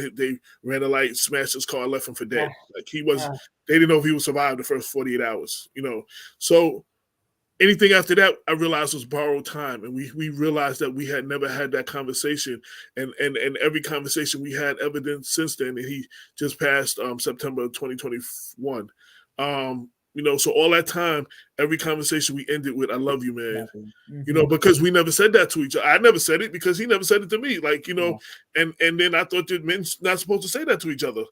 Speaker 2: a light, smashed his car, left him for dead. Like they didn't know if he would survive the first 48 hours. So anything after that, I realized was borrowed time, and we realized that we had never had that conversation, and every conversation we had evidence since then. And he just passed September 2021. So all that time, every conversation we ended with "I love you, man."
Speaker 3: Mm-hmm.
Speaker 2: Because we never said that to each other. I never said it because he never said it to me. Like, and then I thought that men's not supposed to say that to each other.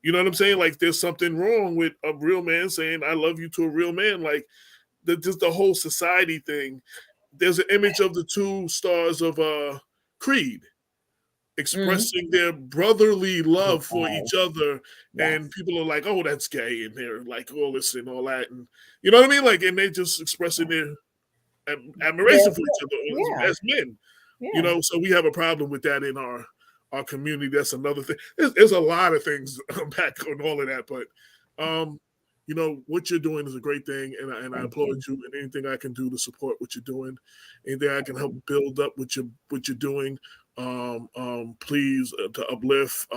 Speaker 2: You know what I'm saying? Like, there's something wrong with a real man saying "I love you" to a real man. Like, just the whole society thing. There's an image of the two stars of Creed expressing their brotherly love for each other, and people are like, "Oh, that's gay," and they're like, "Oh, listen, all that," and you know what I mean? Like, and they just expressing their admiration for each other as men. So we have a problem with that in our community. That's another thing. There's a lot of things back on all of that, but what you're doing is a great thing, and I applaud you. And anything I can do to support what you're doing, anything I can help build up what you're doing, please, to uplift.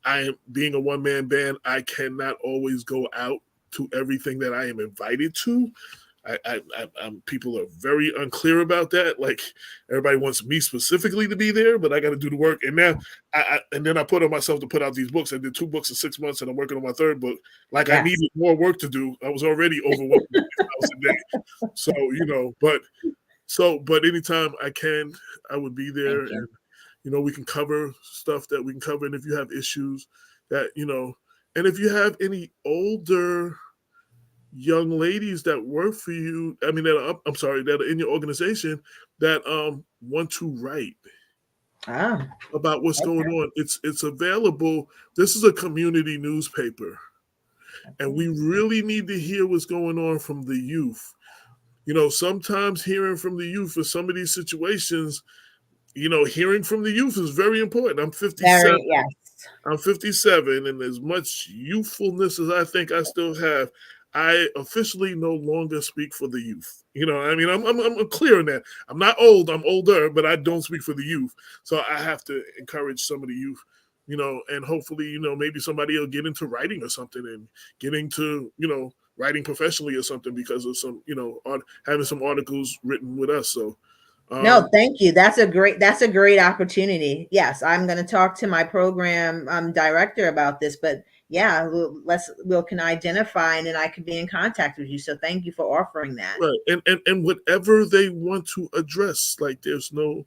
Speaker 2: I being a one-man band, I cannot always go out to everything that I am invited to. People are very unclear about that. Like, everybody wants me specifically to be there, but I got to do the work. And now, then I put on myself to put out these books. I did 2 books in 6 months, and I'm working on my 3rd book. Like, I needed more work to do. I was already overwhelmed with 6 hours a day. So, but anytime I can, I would be there, and we can cover stuff that we can cover. And if you have issues that and if you have any older young ladies that work for you, that are in your organization that want to write about what's going on, it's available. This is a community newspaper, and we really need to hear what's going on from the youth. Sometimes hearing from the youth for some of these situations, hearing from the youth is very important. I'm 57. I'm 57, and as much youthfulness as I think I still have, I officially no longer speak for the youth. I'm clear on that. I'm not old. I'm older, but I don't speak for the youth. So I have to encourage some of the youth, and hopefully, maybe somebody will get into writing or something, and get into, writing professionally or something because of some, having some articles written with us. So.
Speaker 3: No, thank you. That's a great opportunity. Yes, I'm going to talk to my program director about this, but yeah, we'll can identify, and then I can be in contact with you. So thank you for offering that.
Speaker 2: Right, and whatever they want to address, like, there's no,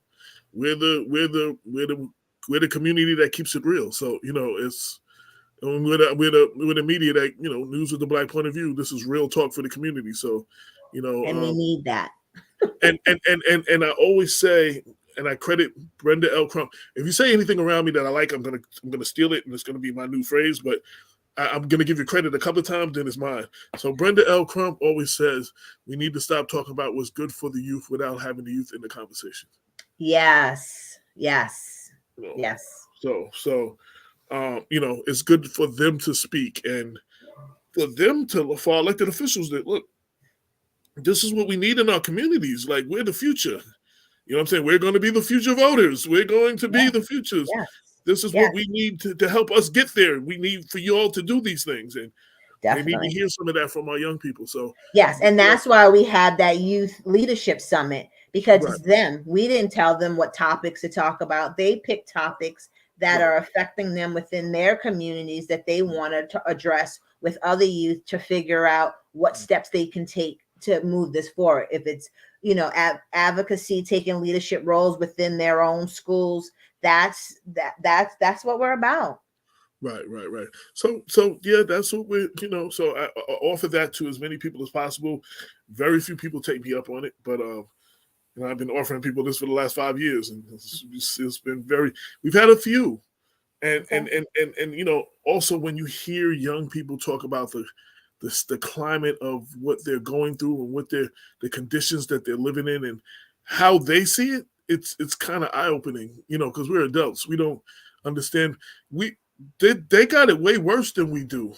Speaker 2: we're the community that keeps it real. So it's we're the media that news with the Black point of view. This is real talk for the community. So
Speaker 3: and we need that.
Speaker 2: and I always say, and I credit Brenda L. Crump. If you say anything around me that I like, I'm gonna steal it, and it's gonna be my new phrase. But I'm gonna give you credit a couple of times, then it's mine. So Brenda L. Crump always says we need to stop talking about what's good for the youth without having the youth in the conversation.
Speaker 3: Yes.
Speaker 2: So it's good for them to speak and for them to, for our elected officials, that look, this is what we need in our communities. Like, we're the future. You know what I'm saying? We're going to be the future voters. We're going to be the futures.
Speaker 3: Yes.
Speaker 2: This is
Speaker 3: Yes.
Speaker 2: what we need to help us get there. We need for you all to do these things. And they need to
Speaker 3: Definitely.
Speaker 2: hear some of that from our young people. So
Speaker 3: Yes, and that's why we have that youth leadership summit, because
Speaker 2: Right.
Speaker 3: it's them. We didn't tell them what topics to talk about. They pick topics that
Speaker 2: Right.
Speaker 3: are affecting them within their communities that they wanted to address with other youth to figure out what steps they can take to move this forward. If it's, advocacy, taking leadership roles within their own schools, that's what we're about.
Speaker 2: Right. So yeah, that's what we're, so I offer that to as many people as possible. Very few people take me up on it, but I've been offering people this for the last 5 years, and it's been we've had a few. And also when you hear young people talk about the climate of what they're going through and what the conditions that they're living in and how they see it, it's kind of eye opening, because we're adults. We don't understand. They got it way worse than we do.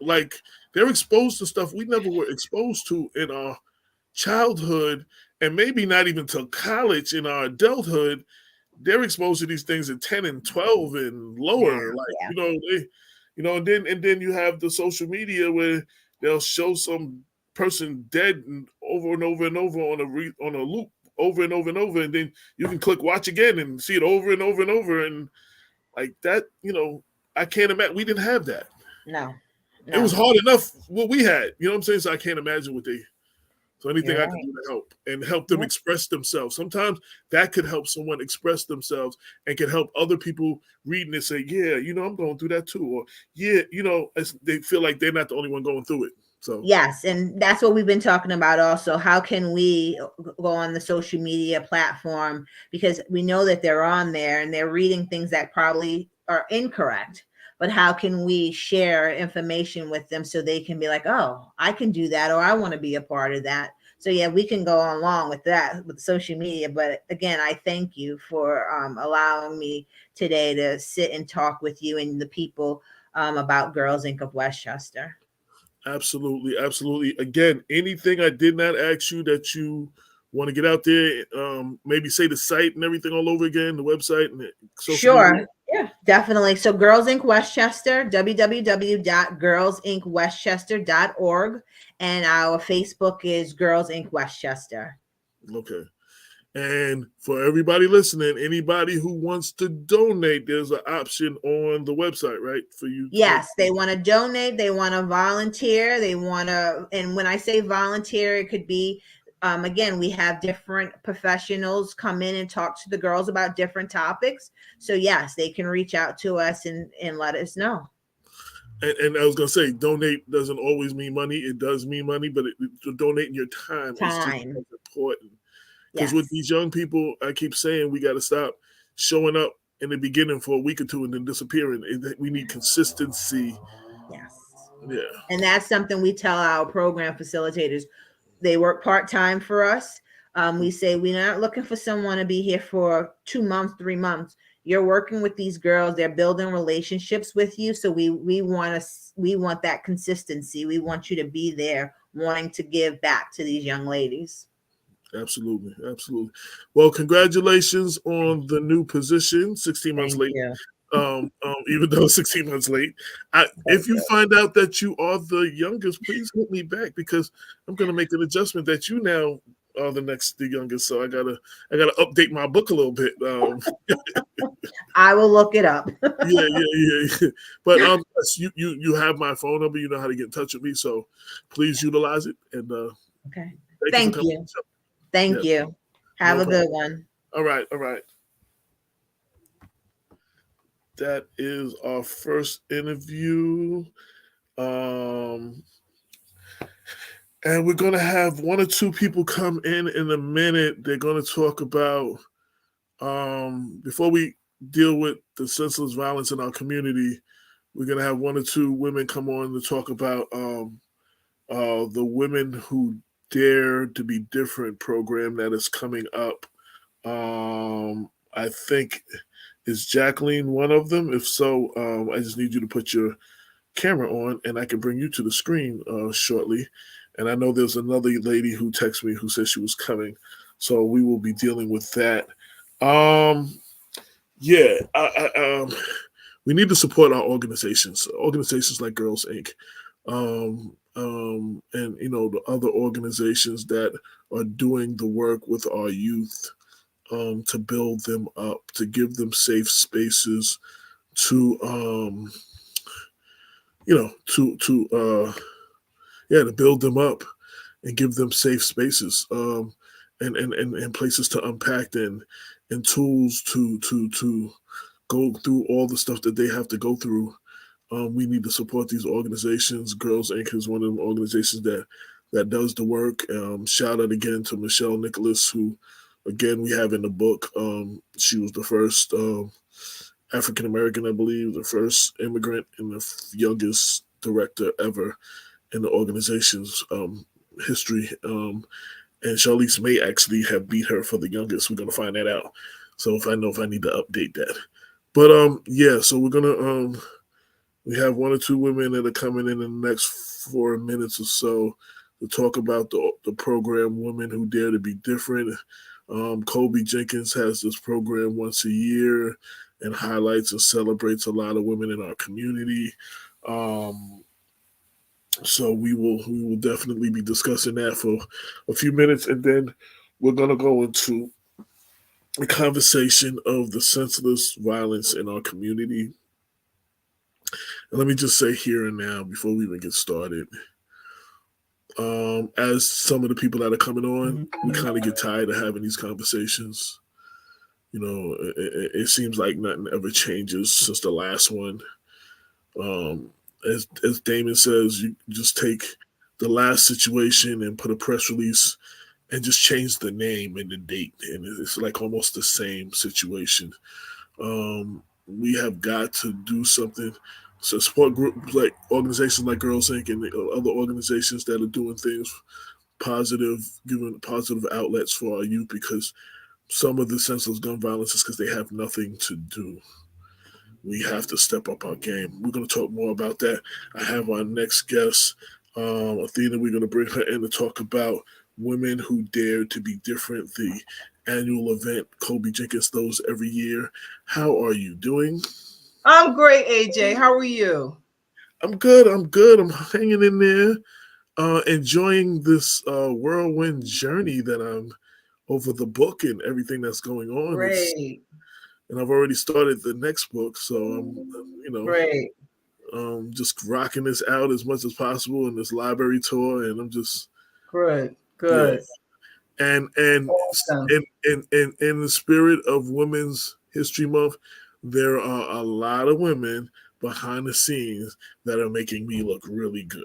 Speaker 2: Like, they're exposed to stuff we never were exposed to in our childhood, and maybe not even till college in our adulthood. They're exposed to these things at 10 and 12 and lower. And then you have the social media where they'll show some person dead and over and over and over on a loop over and over and over, and then you can click watch again and see it over and over and over, and like that. I can't imagine. We didn't have that.
Speaker 3: No.
Speaker 2: It was hard enough what we had. You know what I'm saying? So I can't imagine what they. So anything
Speaker 3: You're
Speaker 2: I can do to help and help them express themselves. Sometimes that could help someone express themselves and can help other people read and say, yeah, I'm going through that too. Or, yeah, they feel like they're not the only one going through it. So
Speaker 3: yes, and that's what we've been talking about also. How can we go on the social media platform? Because we know that they're on there and they're reading things that probably are incorrect. But how can we share information with them so they can be like, oh, I can do that, or I want to be a part of that. So yeah, we can go along with that with social media. But again, I thank you for allowing me today to sit and talk with you and the people about Girls Inc. of Westchester.
Speaker 2: Absolutely. Again, anything I did not ask you that you want to get out there, maybe say the site and everything all over again, the website and the social media.
Speaker 3: Yeah, definitely. So Girls Inc. Westchester, www.girlsinkwestchester.org. And our Facebook is Girls Inc. Westchester.
Speaker 2: Okay. And for everybody listening, anybody who wants to donate, there's an option on the website, right? For you.
Speaker 3: Yes, they want to donate. They want to volunteer. They want to, and when I say volunteer, it could be, again, we have different professionals come in and talk to the girls about different topics. So yes, they can reach out to us and let us know.
Speaker 2: And I was going to say, donate doesn't always mean money. It does mean money, but donating your time is just as important. Because with these young people, I keep saying we got to stop showing up in the beginning for a week or two and then disappearing. We need consistency.
Speaker 3: Yes.
Speaker 2: Yeah.
Speaker 3: And that's something we tell our program facilitators. They work part-time for us. We say we're not looking for someone to be here for 2 months, 3 months. You're working with these girls. They're building relationships with you. So we want that consistency. We want you to be there wanting to give back to these young ladies.
Speaker 2: Absolutely. Well, congratulations on the new position. 16 months late. Even though 16 months late. If you find out that you are the youngest, please hit me back, because I'm going to make an adjustment that you now are the youngest. So I gotta update my book a little bit.
Speaker 3: I will look it up.
Speaker 2: Yeah. But you have my phone number. You know how to get in touch with me. So please utilize it. And
Speaker 3: okay. Thank you. Thank you. Have a good one.
Speaker 2: All right. That is our first interview. And we're going to have 1 or 2 people come in a minute. They're going to talk about, before we deal with the senseless violence in our community, we're going to have 1 or 2 women come on to talk about the Women Who Dare to Be Different program that is coming up. I think Is Jacqueline one of them? If so, I just need you to put your camera on, and I can bring you to the screen shortly. And I know there's another lady who texted me who said she was coming, so we will be dealing with that. Yeah, we need to support our organizations like Girls Inc. And the other organizations that are doing the work with our youth, to build them up, to give them safe spaces, to to build them up and give them safe spaces, and places to unpack and tools to go through all the stuff that they have to go through. We need to support these organizations. Girls Inc. is one of them organizations that does the work. Shout out again to Michelle Nicholas, who, again, we have in the book. She was the first African American, I believe, the first immigrant and the youngest director ever in the organization's history. And Charlize may actually have beat her for the youngest. We're gonna find that out. So if I need to update that. But yeah, so we're gonna we have one or two women that are coming in the next 4 minutes or so to talk about the program Women Who Dare to Be Different. Kobe Jenkins has this program once a year and highlights and celebrates a lot of women in our community. So we will definitely be discussing that for a few minutes, and then we're gonna go into a conversation of the senseless violence in our community. And let me just say here and now, before we even get started, as some of the people that are coming on, we kind of get tired of having these conversations. It seems like nothing ever changes since the last one. As Damon says, you just take the last situation and put a press release and just change the name and the date, and it's like almost the same situation. We have got to do something. So support groups like organizations like Girls Inc. and other organizations that are doing things positive, giving positive outlets for our youth, because some of the senseless gun violence is because they have nothing to do. We have to step up our game. We're going to talk more about that. I have our next guest, Athena. We're going to bring her in to talk about Women Who Dare to Be Different, the annual event Kobe Jenkins throws every year. How are you doing?
Speaker 4: I'm great, AJ. How are you?
Speaker 2: I'm good. I'm hanging in there, enjoying this whirlwind journey that I'm over the book and everything that's going on.
Speaker 4: Great.
Speaker 2: And I've already started the next book, so
Speaker 4: Great.
Speaker 2: Just rocking this out as much as possible in this library tour, and I'm just
Speaker 4: good.
Speaker 2: Yeah. And
Speaker 4: awesome.
Speaker 2: in the spirit of Women's History Month, there are a lot of women behind the scenes that are making me look really good.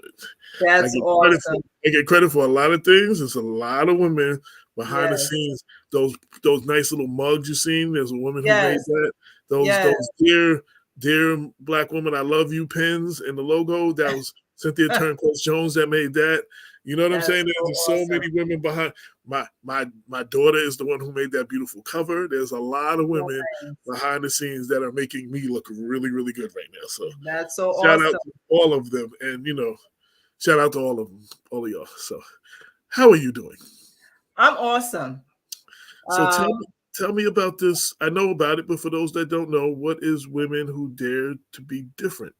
Speaker 4: That's awesome.
Speaker 2: I get credit for a lot of things. There's a lot of women behind the scenes. Those nice little mugs you seen. There's a woman who made that. Those dear Black woman, I love you pins and the logo. That was Cynthia Turnquist Jones that made that. You know what I'm saying? There's so many women behind. My daughter is the one who made that beautiful cover. There's a lot of women behind the scenes that are making me look really, really good right now. So
Speaker 4: that's so
Speaker 2: shout
Speaker 4: awesome.
Speaker 2: out to all of them, and shout out to all of them, all of y'all. So, how are you doing?
Speaker 4: I'm awesome.
Speaker 2: So tell me about this. I know about it, but for those that don't know, what is Women Who Dare to Be Different?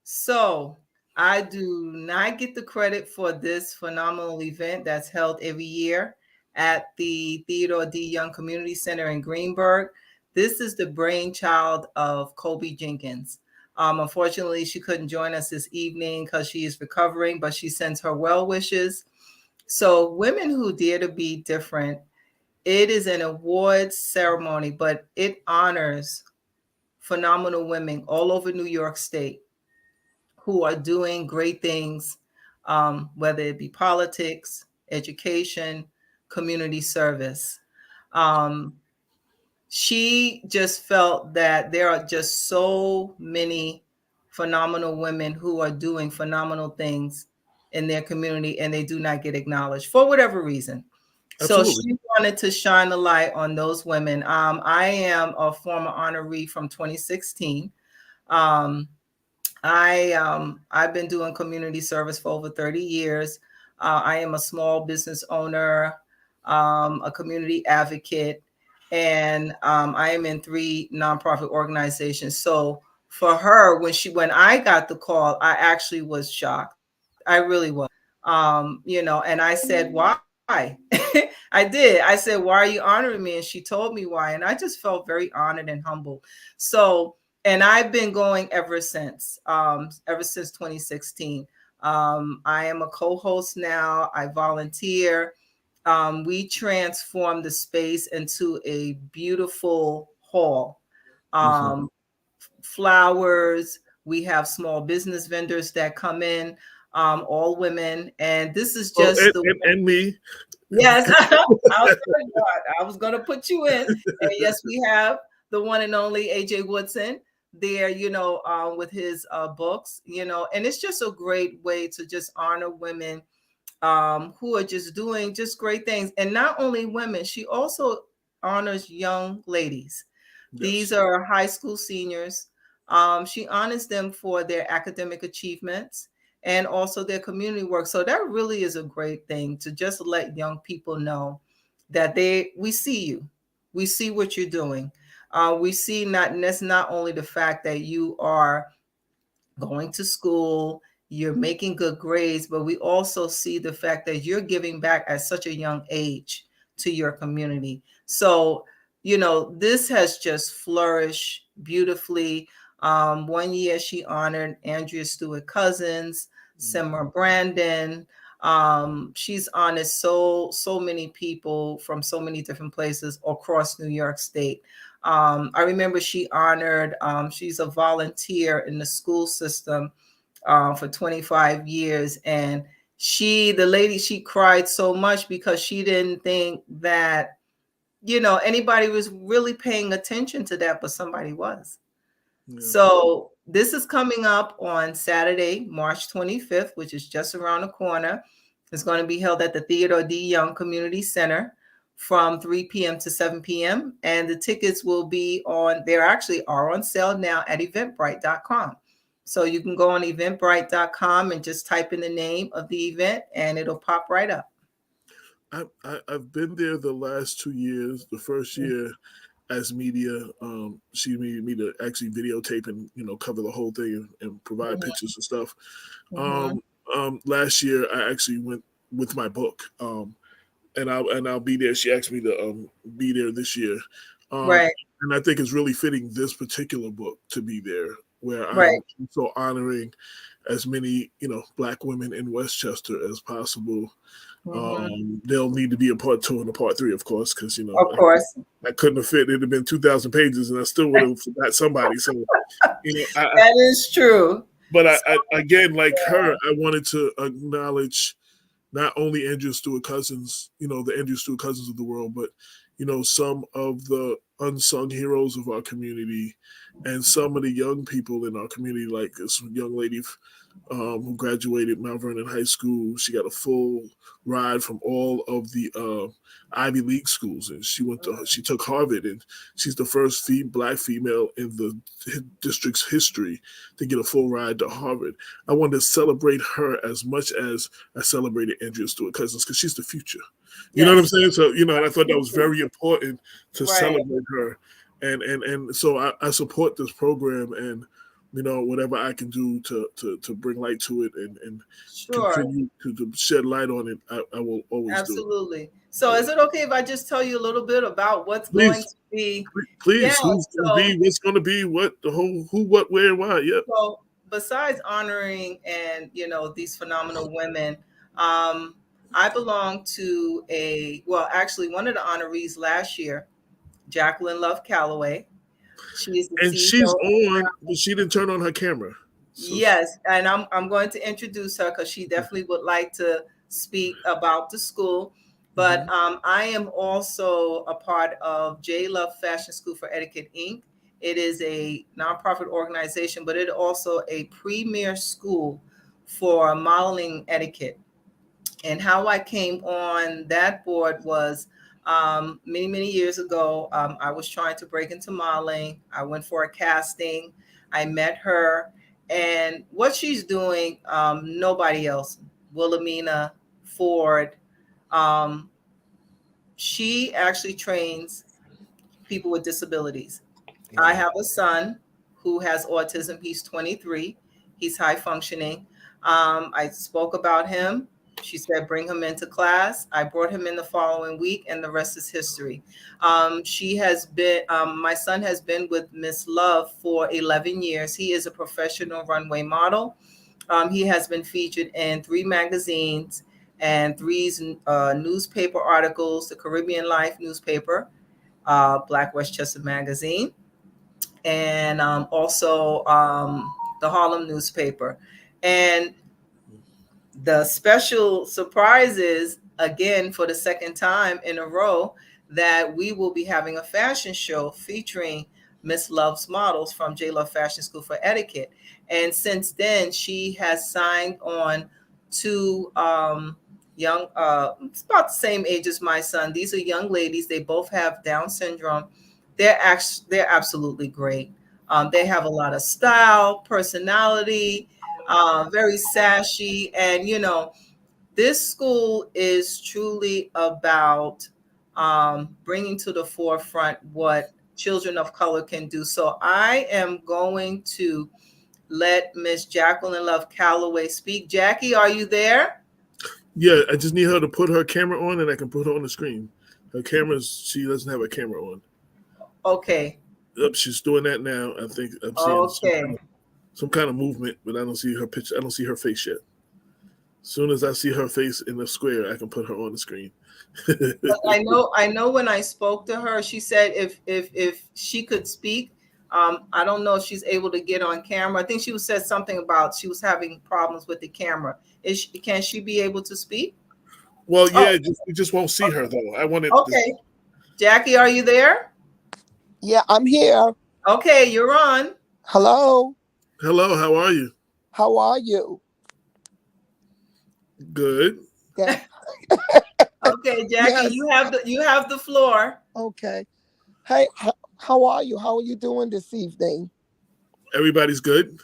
Speaker 4: So I do not get the credit for this phenomenal event that's held every year at the Theodore D. Young Community Center in Greenburgh. This is the brainchild of Kobe Jenkins. Unfortunately, she couldn't join us this evening because she is recovering, but she sends her well wishes. So Women Who Dare to Be Different, it is an awards ceremony, but it honors phenomenal women all over New York State who are doing great things, whether it be politics, education, community service. She just felt that there are just so many phenomenal women who are doing phenomenal things in their community, and they do not get acknowledged for whatever reason. So
Speaker 2: Absolutely.
Speaker 4: she wanted to shine a light on those women. I am a former honoree from 2016. Um, I've been doing community service for over 30 years. I am a small business owner, a community advocate, and I am in 3 nonprofit organizations. So for her, when I got the call, I actually was shocked. I really was. And I said, why? I did. I said, why are you honoring me? And she told me why. And I just felt very honored and humbled. So, and I've been going ever since 2016. I am a co-host now. I volunteer. We transformed the space into a beautiful hall.
Speaker 2: Mhm.
Speaker 4: Flowers. We have small business vendors that come in, all women. And this is
Speaker 2: Oh,
Speaker 4: just the
Speaker 2: and me.
Speaker 4: Yes, I was going to put you in. And yes, we have the one and only AJ Woodson there, with his books, and it's just a great way to just honor women who are just doing just great things. And not only women, she also honors young ladies. These
Speaker 2: Yes.
Speaker 4: are high school seniors. She honors them for their academic achievements and also their community work. So that really is a great thing to just let young people know that we see you, we see what you're doing. We see that's not only the fact that you are going to school, you're making good grades, but we also see the fact that you're giving back at such a young age to your community. So, this has just flourished beautifully. One year she honored Andrea Stewart Cousins, Simmer Brandon. She's honored so many people from so many different places across New York State. I remember she honored, she's a volunteer in the school system for 25 years. And the lady, she cried so much because she didn't think that, anybody was really paying attention to that, but somebody was.
Speaker 2: Yeah.
Speaker 4: So this is coming up on Saturday, March 25th, which is just around the corner. It's going to be held at the Theodore D. Young Community Center from 3 p.m. to 7 p.m. And the tickets will be they actually are on sale now at eventbrite.com. So you can go on eventbrite.com and just type in the name of the event and it'll pop right up.
Speaker 2: I've been there the last 2 years. The first year as media, she needed me to actually videotape and cover the whole thing and provide pictures and stuff. Last year I actually went with my book, and I'll be there. She asked me to be there this year,
Speaker 4: Right.
Speaker 2: and I think it's really fitting this particular book to be there, where
Speaker 4: Right.
Speaker 2: I'm so honoring as many Black women in Westchester as possible. They'll need to be a part 2 and a part 3, of course, because
Speaker 4: Of course.
Speaker 2: I couldn't have fit. It'd have been 2,000 pages, and I still would have forgot somebody. So,
Speaker 4: that is true.
Speaker 2: But I again, like her, I wanted to acknowledge not only Andrew Stewart Cousins, the Andrew Stewart Cousins of the world, but some of the unsung heroes of our community, and some of the young people in our community, like this young lady who graduated Mount Vernon High School. She got a full ride from all of the Ivy League schools, and she took Harvard, and she's the first Black female in the district's history to get a full ride to Harvard. I wanted to celebrate her as much as I celebrated Andrea Stewart Cousins, because she's the future. You know what I'm saying? So, and I thought that was very important to celebrate her. And so I support this program, and whatever I can do to bring light to it and continue to shed light on it, I will always do.
Speaker 4: Absolutely. So is it okay if I just tell you a little bit about what's going to be?
Speaker 2: Please, who's going to be, what's going to be, what, the whole, who, what, where, and why. Yep.
Speaker 4: So besides honoring and, these phenomenal women, I belong to actually one of the honorees last year, Jacqueline Love Calloway.
Speaker 2: She's on, but she didn't turn on her camera.
Speaker 4: So. Yes, and I'm going to introduce her because she definitely would like to speak about the school. But I am also a part of J Love Fashion School for Etiquette, Inc. It is a nonprofit organization, but it also a premier school for modeling etiquette. And how I came on that board was many, many years ago. I was trying to break into modeling. I went for a casting. I met her, and what she's doing, nobody else. Wilhelmina Ford. Um, she actually trains people with disabilities. I have a son who has autism. He's 23. He's high functioning. I spoke about him. She said, bring him into class. I brought him in the following week, and the rest is history. My son has been with Miss Love for 11 years. He is a professional runway model. He has been featured in 3 magazines and 3 newspaper articles, the Caribbean Life newspaper, Black Westchester magazine, and also the Harlem newspaper. And the special surprise is, again, for the second time in a row, that we will be having a fashion show featuring Miss Love's models from J Love Fashion School for Etiquette. And since then, she has signed on 2 young, it's about the same age as my son. These are young ladies. They both have Down syndrome. They're absolutely great. They have a lot of style, personality, very sassy. And, this school is truly about bringing to the forefront what children of color can do. So I am going to let Miss Jacqueline Love Calloway speak. Jackie, are you there?
Speaker 2: Yeah, I just need her to put her camera on, and I can put her on the screen. Her she doesn't have a camera on.
Speaker 4: Okay.
Speaker 2: Yep, she's doing that now. I think I'm seeing
Speaker 4: Okay.
Speaker 2: some kind of movement, but I don't see her picture. I don't see her face yet. As soon as I see her face in the square, I can put her on the screen.
Speaker 4: I know when I spoke to her, she said if she could speak, I don't know if she's able to get on camera. I think she said something about she was having problems with the camera. Can she be able to speak?
Speaker 2: Well, yeah, we just won't see her though. I wanted.
Speaker 4: Okay. Jackie, are you there?
Speaker 5: Yeah, I'm here.
Speaker 4: Okay, you're on.
Speaker 5: Hello.
Speaker 2: Hello, how are you?
Speaker 5: How are you?
Speaker 2: Good.
Speaker 5: Yeah.
Speaker 4: Okay, Jackie,
Speaker 5: Yes.
Speaker 4: you have the floor.
Speaker 5: Okay. Hey, how are you? How are you doing this evening?
Speaker 2: Everybody's good.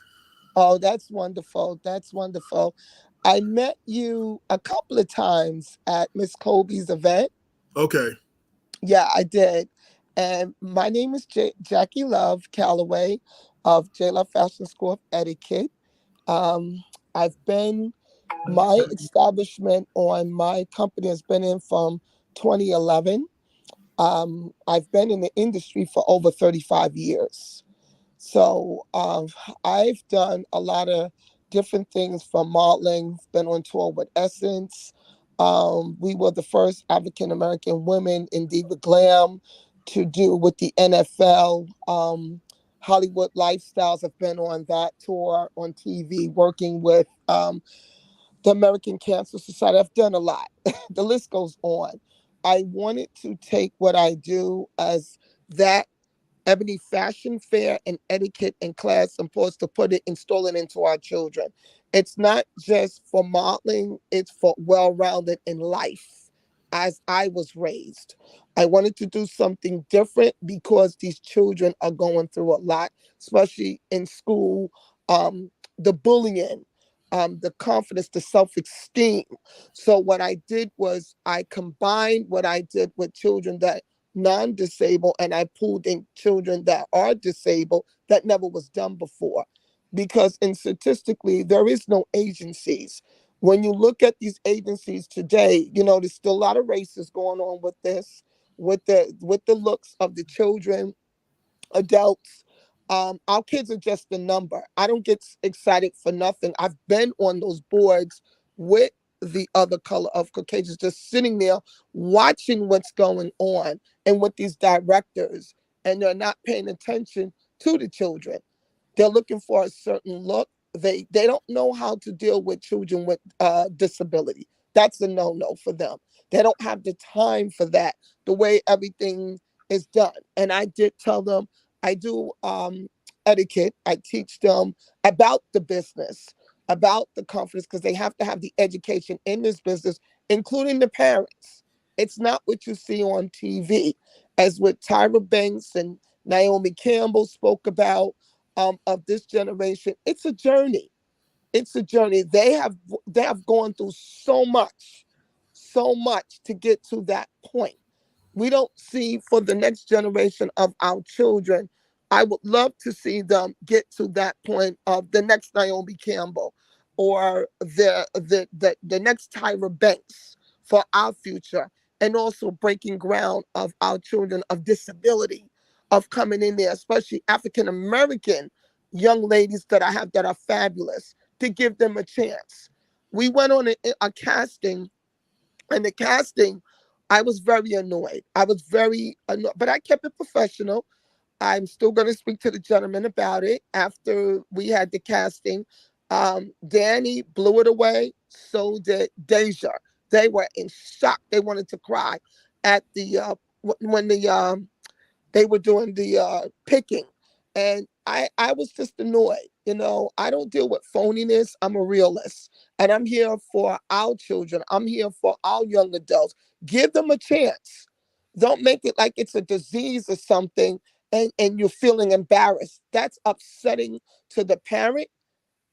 Speaker 5: Oh, that's wonderful. That's wonderful. I met you a couple of times at Miss Colby's event.
Speaker 2: Okay.
Speaker 5: Yeah, I did. And my name is Jackie Love Calloway of J Love Fashion School of Etiquette. I've been my establishment on my company has been in from 2011. I've been in the industry for over 35 years. So I've done a lot of different things from modeling, been on tour with Essence. We were the first African American women in Diva Glam to do with the NFL. Hollywood Lifestyles have been on that tour on TV, working with the American Cancer Society. I've done a lot. The list goes on. I wanted to take what I do as that Ebony Fashion Fair and etiquette and class and pause to put it, install it into our children. It's not just for modeling, it's for well-rounded in life as I was raised. I wanted to do something different because these children are going through a lot, especially in school, the bullying, the confidence, the self-esteem. So what I did was I combined what I did with children that non-disabled, and I pulled in children that are disabled that never was done before. Because in statistically, there is no agencies. When you look at these agencies today, there's still a lot of races going on with this, with the looks of the children, adults. Our kids are just a number. I don't get excited for nothing. I've been on those boards with the other color of Caucasians, just sitting there watching what's going on and with these directors, and they're not paying attention to the children. They're looking for a certain look. They don't know how to deal with children with disability. That's a no-no for them. They don't have the time for that, the way everything is done. And I did tell them, I do etiquette. I teach them about the business. about the confidence because they have to have the education in this business, including the parents. It's not what you see on TV, as what Tyra Banks and Naomi Campbell spoke about of this generation. It's a journey. It's a journey. They have gone through so much to get to that point. We don't see for the next generation of our children. I would love to see them get to that point of the next Naomi Campbell or the next Tyra Banks for our future, and also breaking ground of our children of disability, of coming in there, especially African American young ladies that I have that are fabulous, to give them a chance. We went on a casting, and the casting, I was very annoyed. I was very annoyed, but I kept it professional. I'm still going to speak to the gentleman about it after we had the casting. Danny blew it away. So did Deja. They were in shock. They wanted to cry at the when they were doing the picking. And I was just annoyed. I don't deal with phoniness. I'm a realist. And I'm here for our children. I'm here for our young adults. Give them a chance. Don't make it like it's a disease or something and you're feeling embarrassed. That's upsetting to the parent,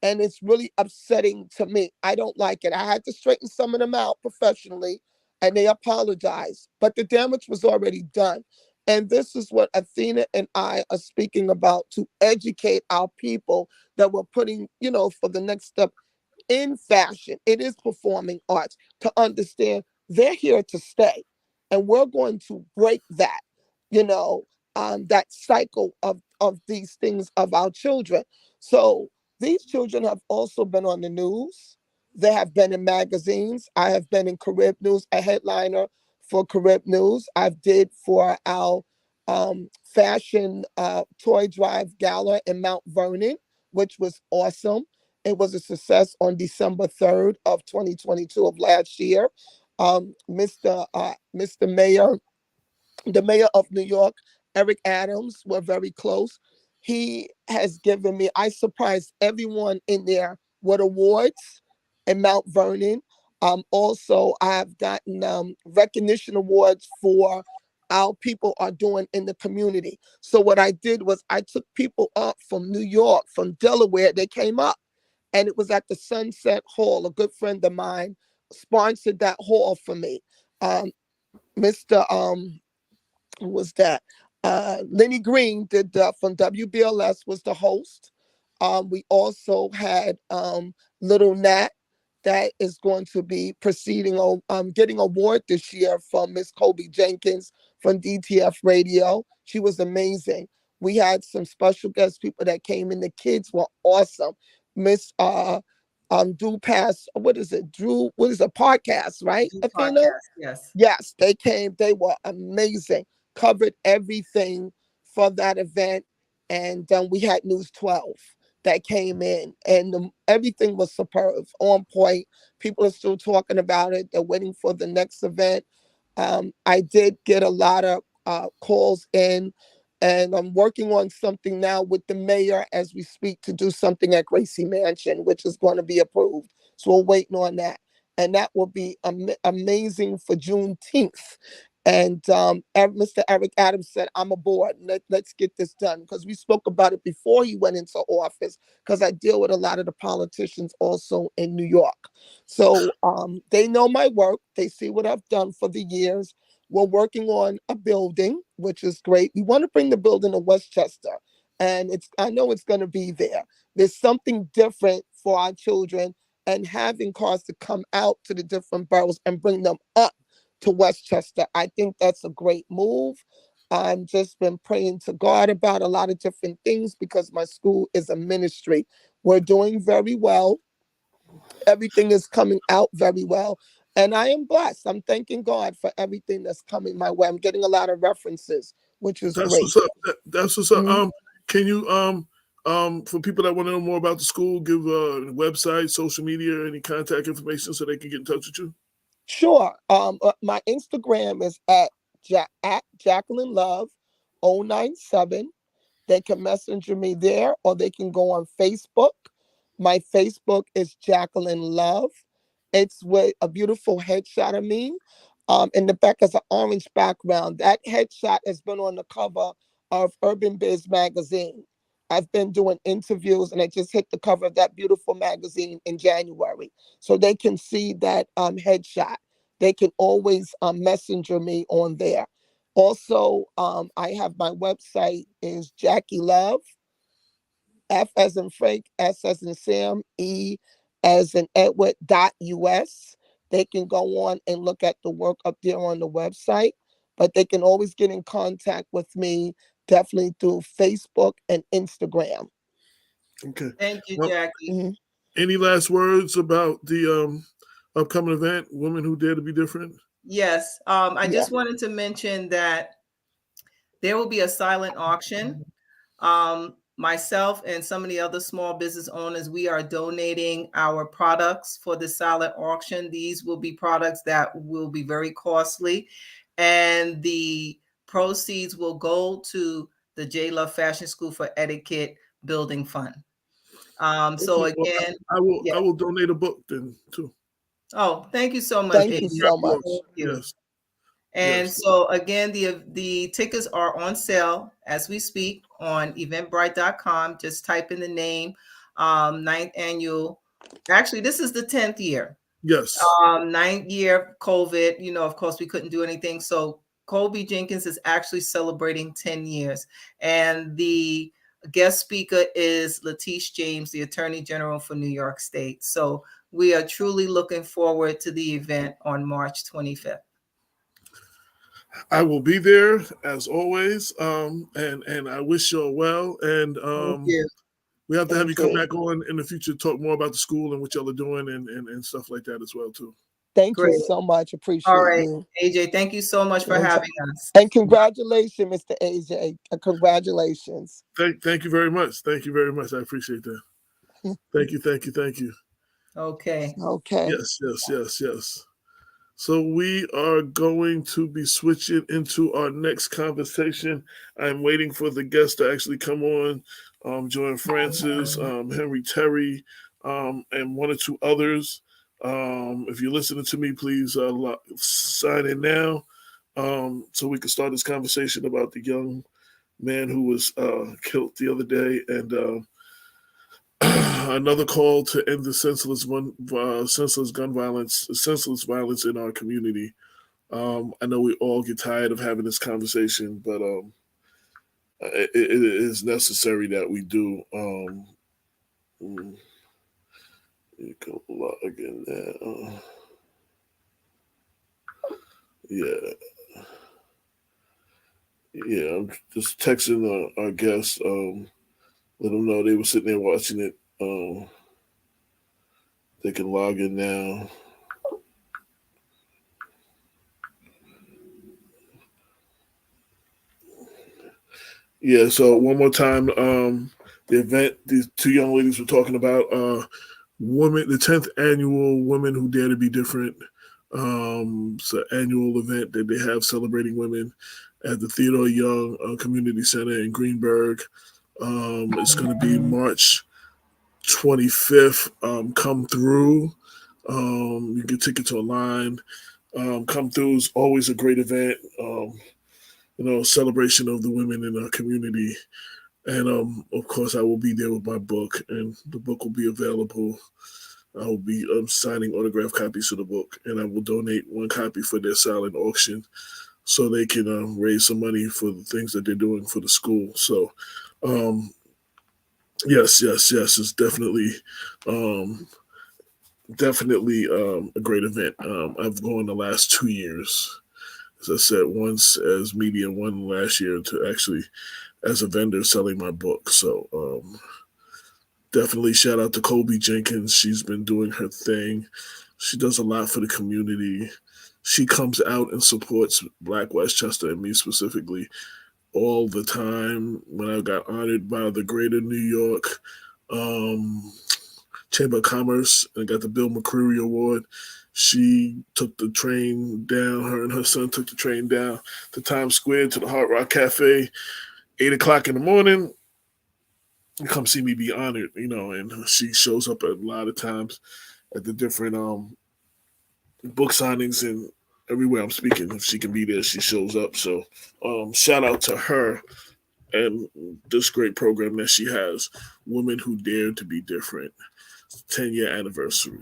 Speaker 5: and it's really upsetting to me. I don't like it. I had to straighten some of them out professionally, and they apologized. But the damage was already done. And this is what Athena and I are speaking about, to educate our people that we're putting, for the next step in fashion. It is performing arts, to understand they're here to stay. And we're going to break that, that cycle of these things of our children. So these children have also been on the news. They have been in magazines. I have been in Carib News, a headliner for Carib News. I've did for our fashion toy drive gala in Mount Vernon, which was awesome. It was a success on December 3rd of 2022 of last year. Mr. Mayor, the mayor of New York, Eric Adams, were very close. He has given me, I surprised everyone in there with awards in Mount Vernon. Also, I've gotten recognition awards for our people are doing in the community. So what I did was I took people up from New York, from Delaware. They came up, and it was at the Sunset Hall. A good friend of mine sponsored that hall for me. Mr. Who was that? Lenny Green did from WBLS, was the host. We also had Little Nat that is going to be proceeding on getting award this year from Miss Kobe Jenkins from DTF Radio. She was amazing. We had some special guest people that came in. The kids were awesome. Miss Drew Pass, what is it? Drew, what is a podcast, right? Athena?
Speaker 4: Podcast, yes.
Speaker 5: Yes, they came. They were amazing. Covered everything for that event. And we had News 12 that came in, and everything was superb, on point. People are still talking about it. They're waiting for the next event. I did get a lot of calls in, and I'm working on something now with the mayor as we speak to do something at Gracie Mansion, which is going to be approved. So we're waiting on that. And that will be amazing for Juneteenth. And Mr. Eric Adams said, I'm aboard. Let's get this done. Because we spoke about it before he went into office, because I deal with a lot of the politicians also in New York. So they know my work. They see what I've done for the years. We're working on a building, which is great. We want to bring the building to Westchester. And I know it's going to be there. There's something different for our children, and having cars to come out to the different boroughs and bring them up to Westchester. I think that's a great move. I've just been praying to God about a lot of different things, because my school is a ministry. We're doing very well. Everything is coming out very well. And I am blessed. I'm thanking God for everything that's coming my way. I'm getting a lot of references, which is
Speaker 2: That's
Speaker 5: great.
Speaker 2: what's up. That's what's up.
Speaker 5: Mhm.
Speaker 2: Can you for people that want to know more about the school, give a website, social media, any contact information so they can get in touch with you?
Speaker 5: Sure. My Instagram is at Jacqueline Love 097. They can messenger me there, or they can go on Facebook. My Facebook is Jacqueline Love. It's with a beautiful headshot of me. In the back is an orange background. That headshot has been on the cover of Urban Biz magazine. I've been doing interviews and I just hit the cover of that beautiful magazine in January. So they can see that headshot. They can always messenger me on there. Also, I have my website is Jackie Love, F as in Frank, S as in Sam, E as in Edward .us. They can go on and look at the work up there on the website, but they can always get in contact with me definitely through Facebook and Instagram.
Speaker 2: Okay.
Speaker 4: Thank you,
Speaker 2: Well,
Speaker 4: Jackie.
Speaker 5: Mhm.
Speaker 2: any last words about the upcoming event, Women Who Dare to Be Different?
Speaker 4: Yes. I just wanted to mention that there will be a silent auction. Myself and some of the other small business owners, we are donating our products for the silent auction. These will be products that will be very costly, and the proceeds will go to the J Love Fashion School for Etiquette Building Fund. So
Speaker 2: Okay, well,
Speaker 4: again,
Speaker 2: I will donate a book then too.
Speaker 4: oh, thank you so much,
Speaker 5: Thank you
Speaker 4: AJ.
Speaker 5: so much.
Speaker 4: Thank you.
Speaker 2: Yes.
Speaker 4: And
Speaker 2: Yes.
Speaker 4: so again, the tickets are on sale as we speak on eventbrite.com. Just type in the name, 9th annual. Actually, this is the 10th year.
Speaker 2: Yes.
Speaker 4: 9th year COVID, of course we couldn't do anything. So Colby Jenkins is actually celebrating 10 years. And the guest speaker is Latish James, the Attorney General for New York State. So we are truly looking forward to the event on March 25th.
Speaker 2: I will be there as always. And I wish you all well. And
Speaker 4: Thank you.
Speaker 2: we have to have you
Speaker 5: Thank
Speaker 2: come
Speaker 5: you.
Speaker 2: back on in the future to talk more about the school and what y'all are doing and stuff like that as well too.
Speaker 5: Thank you
Speaker 4: Great.
Speaker 5: so much.
Speaker 4: All
Speaker 5: Appreciate
Speaker 4: right,
Speaker 5: you.
Speaker 4: AJ, thank you so much for
Speaker 5: And,
Speaker 4: having us.
Speaker 5: and congratulations, Mr. AJ. Congratulations.
Speaker 2: Thank you very much. Thank you very much. I appreciate that. Thank you.
Speaker 4: Okay.
Speaker 5: Okay.
Speaker 2: Yes. So we are going to be switching into our next conversation. I'm waiting for the guests to actually come on. Joan Francis, Henry Terry, and one or two others. If you're listening to me, please sign in now so we can start this conversation about the young man who was killed the other day and another call to end the senseless gun violence, senseless violence in our community. I know we all get tired of having this conversation, but it is necessary that we do. You can log in there. Yeah. I'm just texting our guests. Let them know they were sitting there watching it. They can log in now. Yeah, so one more time, the event these two young ladies were talking about, the 10th annual Women Who Dare to Be Different. It's an annual event that they have celebrating women at the Theodore Young Community Center in Greenburgh. It's going to be March 25th. Come through. You can get tickets online. Come through is always a great event. Celebration of the women in our community. And of course, I will be there with my book, and the book will be available. I will be signing autographed copies of the book, and I will donate one copy for their silent auction so they can raise some money for the things that they're doing for the school. So, yes, it's definitely a great event. I've gone the last 2 years. As I said, once as media, one last year to actually as a vendor selling my book. So definitely shout out to Colby Jenkins. She's been doing her thing. She does a lot for the community. She comes out and supports Black Westchester and me specifically all the time. When I got honored by the Greater New York Chamber of Commerce and got the Bill McCreary Award, she took the train down. Her and her son took the train down to Times Square to the Hard Rock Cafe, 8 o'clock in the morning, come see me be honored, and she shows up a lot of times at the different book signings and everywhere I'm speaking. If she can be there, she shows up. So shout out to her and this great program that she has, Women Who Dare to Be Different, 10-year anniversary,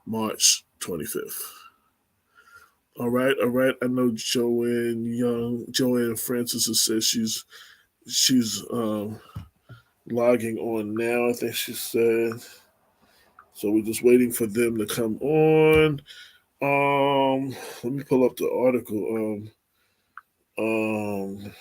Speaker 2: March 25th. All right. I know Joanne Francis has said she's logging on now. I think she said. So we're just waiting for them to come on. Let me pull up the article. Um,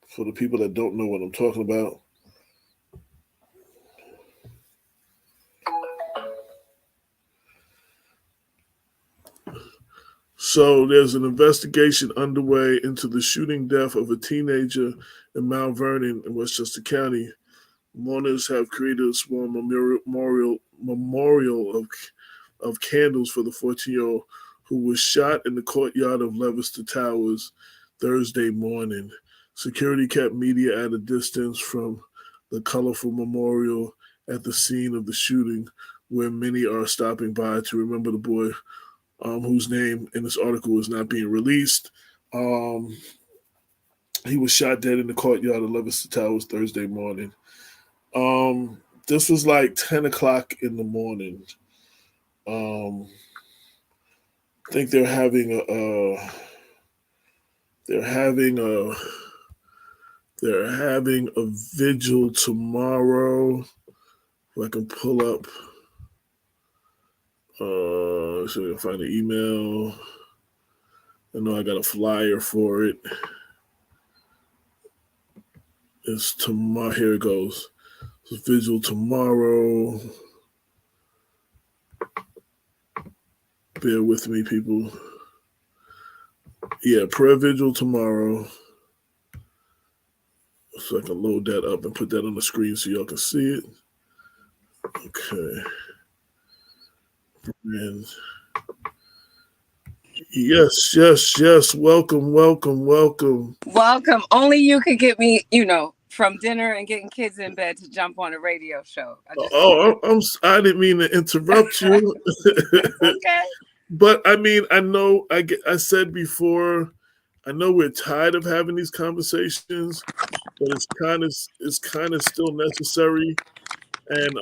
Speaker 2: for the people that don't know what I'm talking about. So there's an investigation underway into the shooting death of a teenager in Mount Vernon in Westchester County. Mourners have created a small memorial of candles for the 14-year-old who was shot in the courtyard of Leicester Towers Thursday morning. Security kept media at a distance from the colorful memorial at the scene of the shooting, where many are stopping by to remember the boy whose name in this article is not being released. He was shot dead in the courtyard of Leicester Towers Thursday morning. This was like 10 o'clock in the morning. I think they're having a vigil tomorrow. If I can pull up, so we can find the email. I know I got a flyer for it. It's tomorrow. Here it goes. It's a vigil tomorrow. Bear with me, people. Yeah, prayer vigil tomorrow. So I can load that up and put that on the screen so y'all can see it. Okay. And yes. Welcome.
Speaker 6: Welcome. Only you could get me, from dinner and getting kids in bed to jump on a radio show.
Speaker 2: I didn't mean to interrupt you.
Speaker 6: Okay.
Speaker 2: But I mean, I said before, I know we're tired of having these conversations, but it's kind of still necessary, and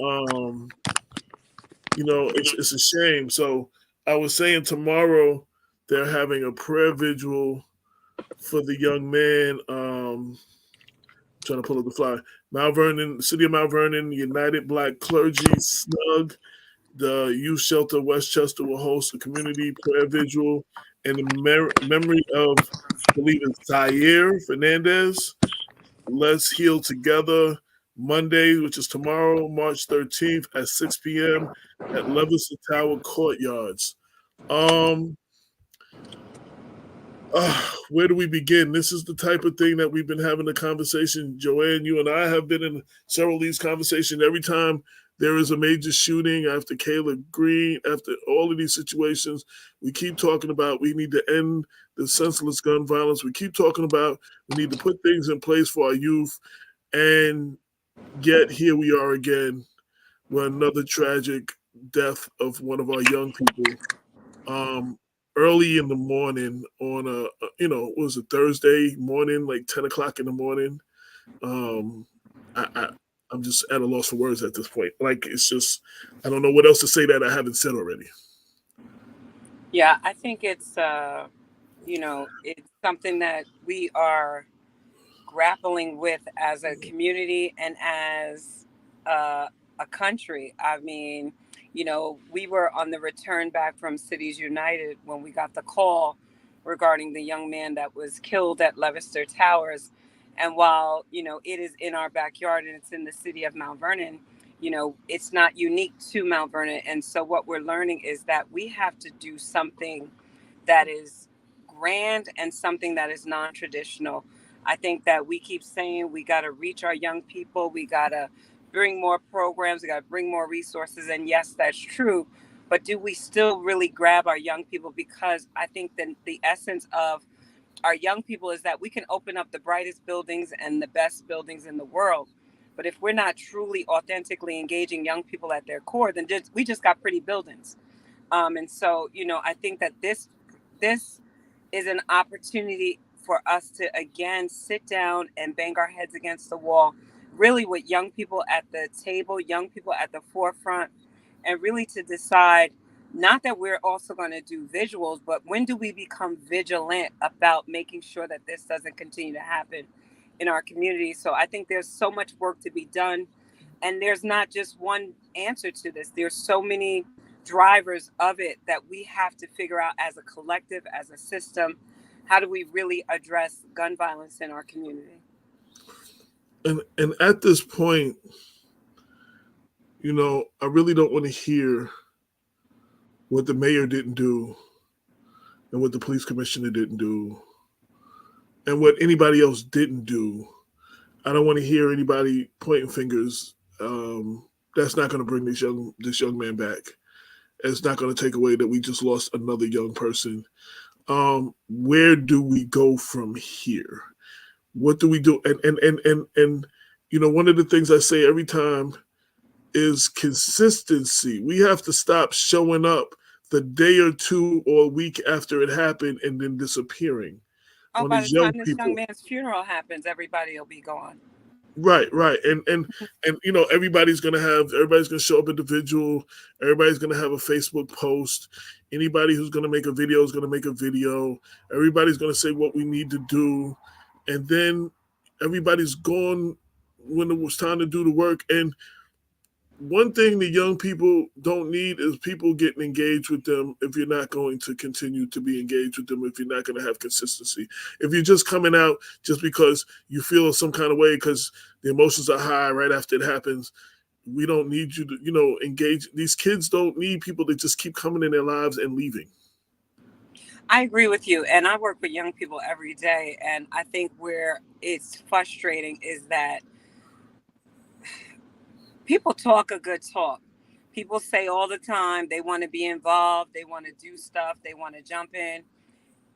Speaker 2: it's a shame. So I was saying tomorrow they're having a prayer vigil for the young man. Trying to pull up the flyer. Mount Vernon, City of Mount Vernon, United Black Clergy, SNUG, the youth shelter Westchester will host a community prayer vigil in the memory of, I believe it's Zaire Fernandez. Let's Heal Together, Monday, which is tomorrow, March 13th at 6 p.m. at Leicester Tower Courtyards. Where do we begin? This is the type of thing that we've been having a conversation. Joanne, you and I have been in several of these conversations. Every time there is a major shooting, after Kayla Green, after all of these situations, we keep talking about we need to end the senseless gun violence. We keep talking about we need to put things in place for our youth. And yet here we are again with another tragic death of one of our young people. Early in the morning on it was a Thursday morning, like 10 o'clock in the morning. I'm just at a loss for words at this point. Like, it's just, I don't know what else to say that I haven't said already.
Speaker 6: Yeah, I think it's, it's something that we are grappling with as a community and as a country. I mean, we were on the return back from Cities United when we got the call regarding the young man that was killed at Leicester Towers. And while, it is in our backyard and it's in the city of Mount Vernon, it's not unique to Mount Vernon. And so what we're learning is that we have to do something that is grand and something that is non-traditional. I think that we keep saying we got to reach our young people. We got to bring more programs, we got to bring more resources. And yes, that's true. But do we still really grab our young people? Because I think that the essence of our young people is that we can open up the brightest buildings and the best buildings in the world. But if we're not truly authentically engaging young people at their core, then we just got pretty buildings. And so, I think that this is an opportunity for us to again sit down and bang our heads against the wall, really with young people at the table, young people at the forefront, and really to decide not that we're also going to do visuals, but when do we become vigilant about making sure that this doesn't continue to happen in our community? So I think there's so much work to be done, and there's not just one answer to this. There's so many drivers of it that we have to figure out as a collective, as a system. How do we really address gun violence in our community?
Speaker 2: And at this point, I really don't want to hear what the mayor didn't do and what the police commissioner didn't do and what anybody else didn't do. I don't want to hear anybody pointing fingers. That's not going to bring this young man back. It's not going to take away that we just lost another young person. Where do we go from here? What do we do? And one of the things I say every time is consistency. We have to stop showing up the day or two or a week after it happened and then disappearing.
Speaker 6: Oh,
Speaker 2: On
Speaker 6: by the
Speaker 2: these young
Speaker 6: time this
Speaker 2: people.
Speaker 6: young man's funeral happens, everybody will be gone.
Speaker 2: Right. And everybody's gonna show up individual, everybody's gonna have a Facebook post. Anybody who's gonna make a video is gonna make a video. Everybody's gonna say what we need to do. And then everybody's gone when it was time to do the work. And one thing the young people don't need is people getting engaged with them if you're not going to continue to be engaged with them, if you're not going to have consistency. If you're just coming out just because you feel some kind of way because the emotions are high right after it happens, we don't need you to, engage. These kids don't need people that just keep coming in their lives and leaving.
Speaker 6: I agree with you. And I work with young people every day. And I think where it's frustrating is that people talk a good talk. People say all the time they want to be involved, they want to do stuff, they want to jump in.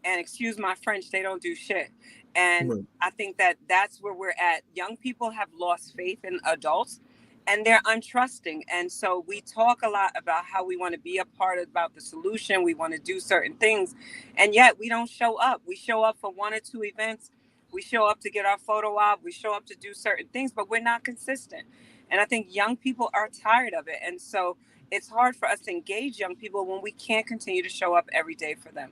Speaker 6: And excuse my French, they don't do shit. And
Speaker 2: Right.
Speaker 6: I think that that's where we're at. Young people have lost faith in adults and they're untrusting. And so we talk a lot about how we want to be a part about the solution. We want to do certain things. And yet we don't show up. We show up for one or two events. We show up to get our photo op. We show up to do certain things, but we're not consistent. And I think young people are tired of it. And so it's hard for us to engage young people when we can't continue to show up every day for them.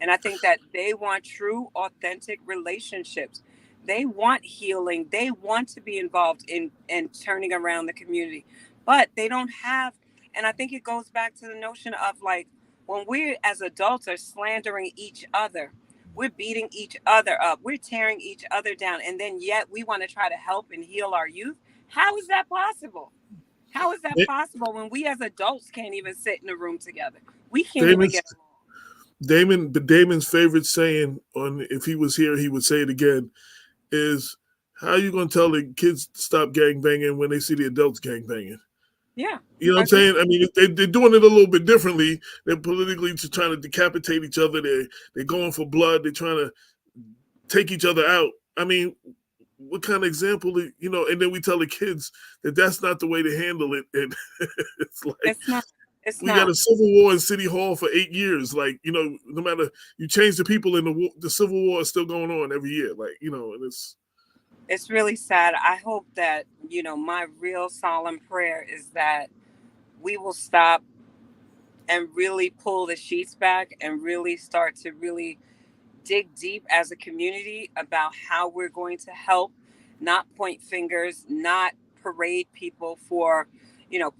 Speaker 6: And I think that they want true, authentic relationships. They want healing. They want to be involved in turning around the community, but they don't have. And I think it goes back to the notion of like when we as adults are slandering each other, we're beating each other up, we're tearing each other down, and then yet we want to try to help and heal our youth. How is that possible? How is that possible when we as adults can't even sit in a room together? We can't even get along.
Speaker 2: Damon's favorite saying on if he was here, he would say it again, is how are you going to tell the kids to stop gang banging when they see the adults gang banging?
Speaker 6: Yeah.
Speaker 2: You know what I'm saying? I mean, they're doing it a little bit differently. They're politically just trying to decapitate each other. They're going for blood. They're trying to take each other out. I mean, what kind of example, and then we tell the kids that that's not the way to handle it. And it's like,
Speaker 6: it's not.
Speaker 2: We got a civil war in City Hall for 8 years. Like, no matter, you change the people in the civil war is still going on every year. Like, and
Speaker 6: it's really sad. I hope that, my real solemn prayer is that we will stop and really pull the sheets back and really start to really dig deep as a community about how we're going to help, not point fingers, not parade people for,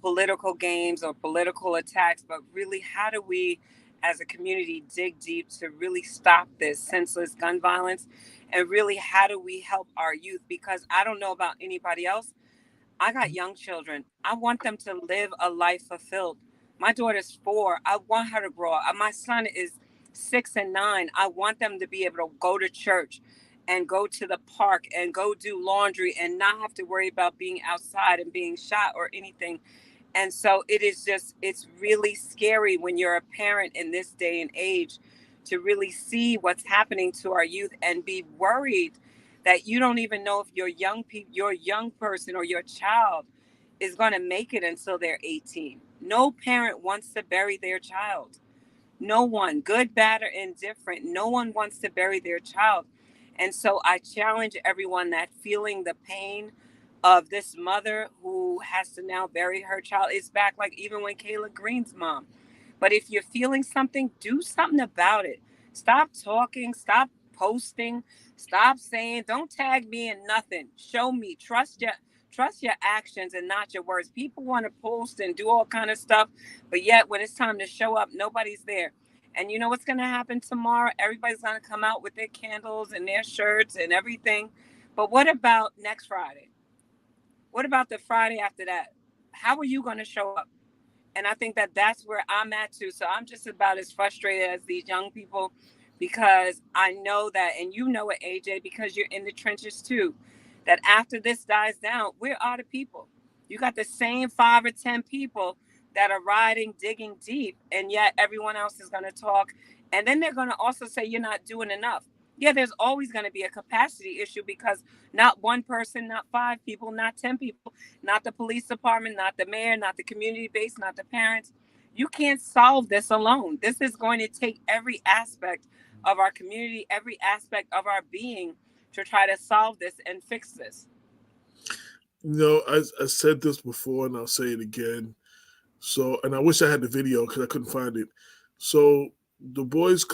Speaker 6: political games or political attacks, but really how do we as a community dig deep to really stop this senseless gun violence? And really, how do we help our youth? Because I don't know about anybody else. I got young children. I want them to live a life fulfilled. My daughter's 4. I want her to grow up. My son is 6 and 9. I want them to be able to go to church and go to the park and go do laundry and not have to worry about being outside and being shot or anything. And so it's really scary when you're a parent in this day and age to really see what's happening to our youth and be worried that you don't even know if your young person or your child is going to make it until they're 18. No parent wants to bury their child. No one, good, bad, or indifferent, no one wants to bury their child. And so I challenge everyone that feeling the pain of this mother who has to now bury her child is back, like even when Kayla Green's mom. But if you're feeling something, do something about it. Stop talking, stop posting, stop saying, don't tag me in nothing. Show me, trust your actions and not your words. People want to post and do all kind of stuff, but yet when it's time to show up, nobody's there. And you know what's going to happen tomorrow? Everybody's going to come out with their candles and their shirts and everything. But what about next Friday? What about the Friday after that? How are you going to show up? And I think that that's where I'm at too. So I'm just about as frustrated as these young people, because I know that, and you know it, AJ, because you're in the trenches too, that after this dies down, where are the people? You got the same 5 or 10 people that are riding, digging deep, and yet everyone else is going to talk. And then they're going to also say you're not doing enough. Yeah, there's always going to be a capacity issue, because not one person, not 5 people, not 10 people, not the police department, not the mayor, not the community base, not the parents. You can't solve this alone. This is going to take every aspect of our community, every aspect of our being to try to solve this and fix this.
Speaker 2: You know, I said this before and I'll say it again. So, and I wish I had the video because I couldn't find it. So, the Boys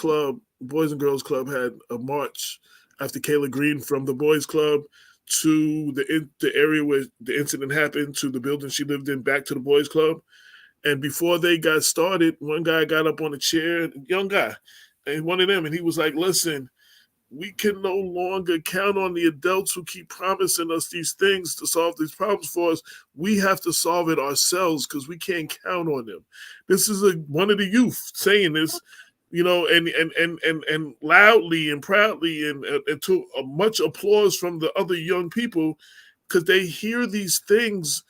Speaker 2: and Girls Club had a march after Kayla Green from the Boys Club to the area where the incident happened, to the building she lived in, back to the Boys Club. And before they got started, one guy got up on a chair, young guy, and one of them, and he was like, "Listen, we can no longer count on the adults who keep promising us these things to solve these problems for us. We have to solve it ourselves because we can't count on them." This is one of the youth saying this, you know, and loudly and proudly, and to much applause from the other young people, because they hear these things,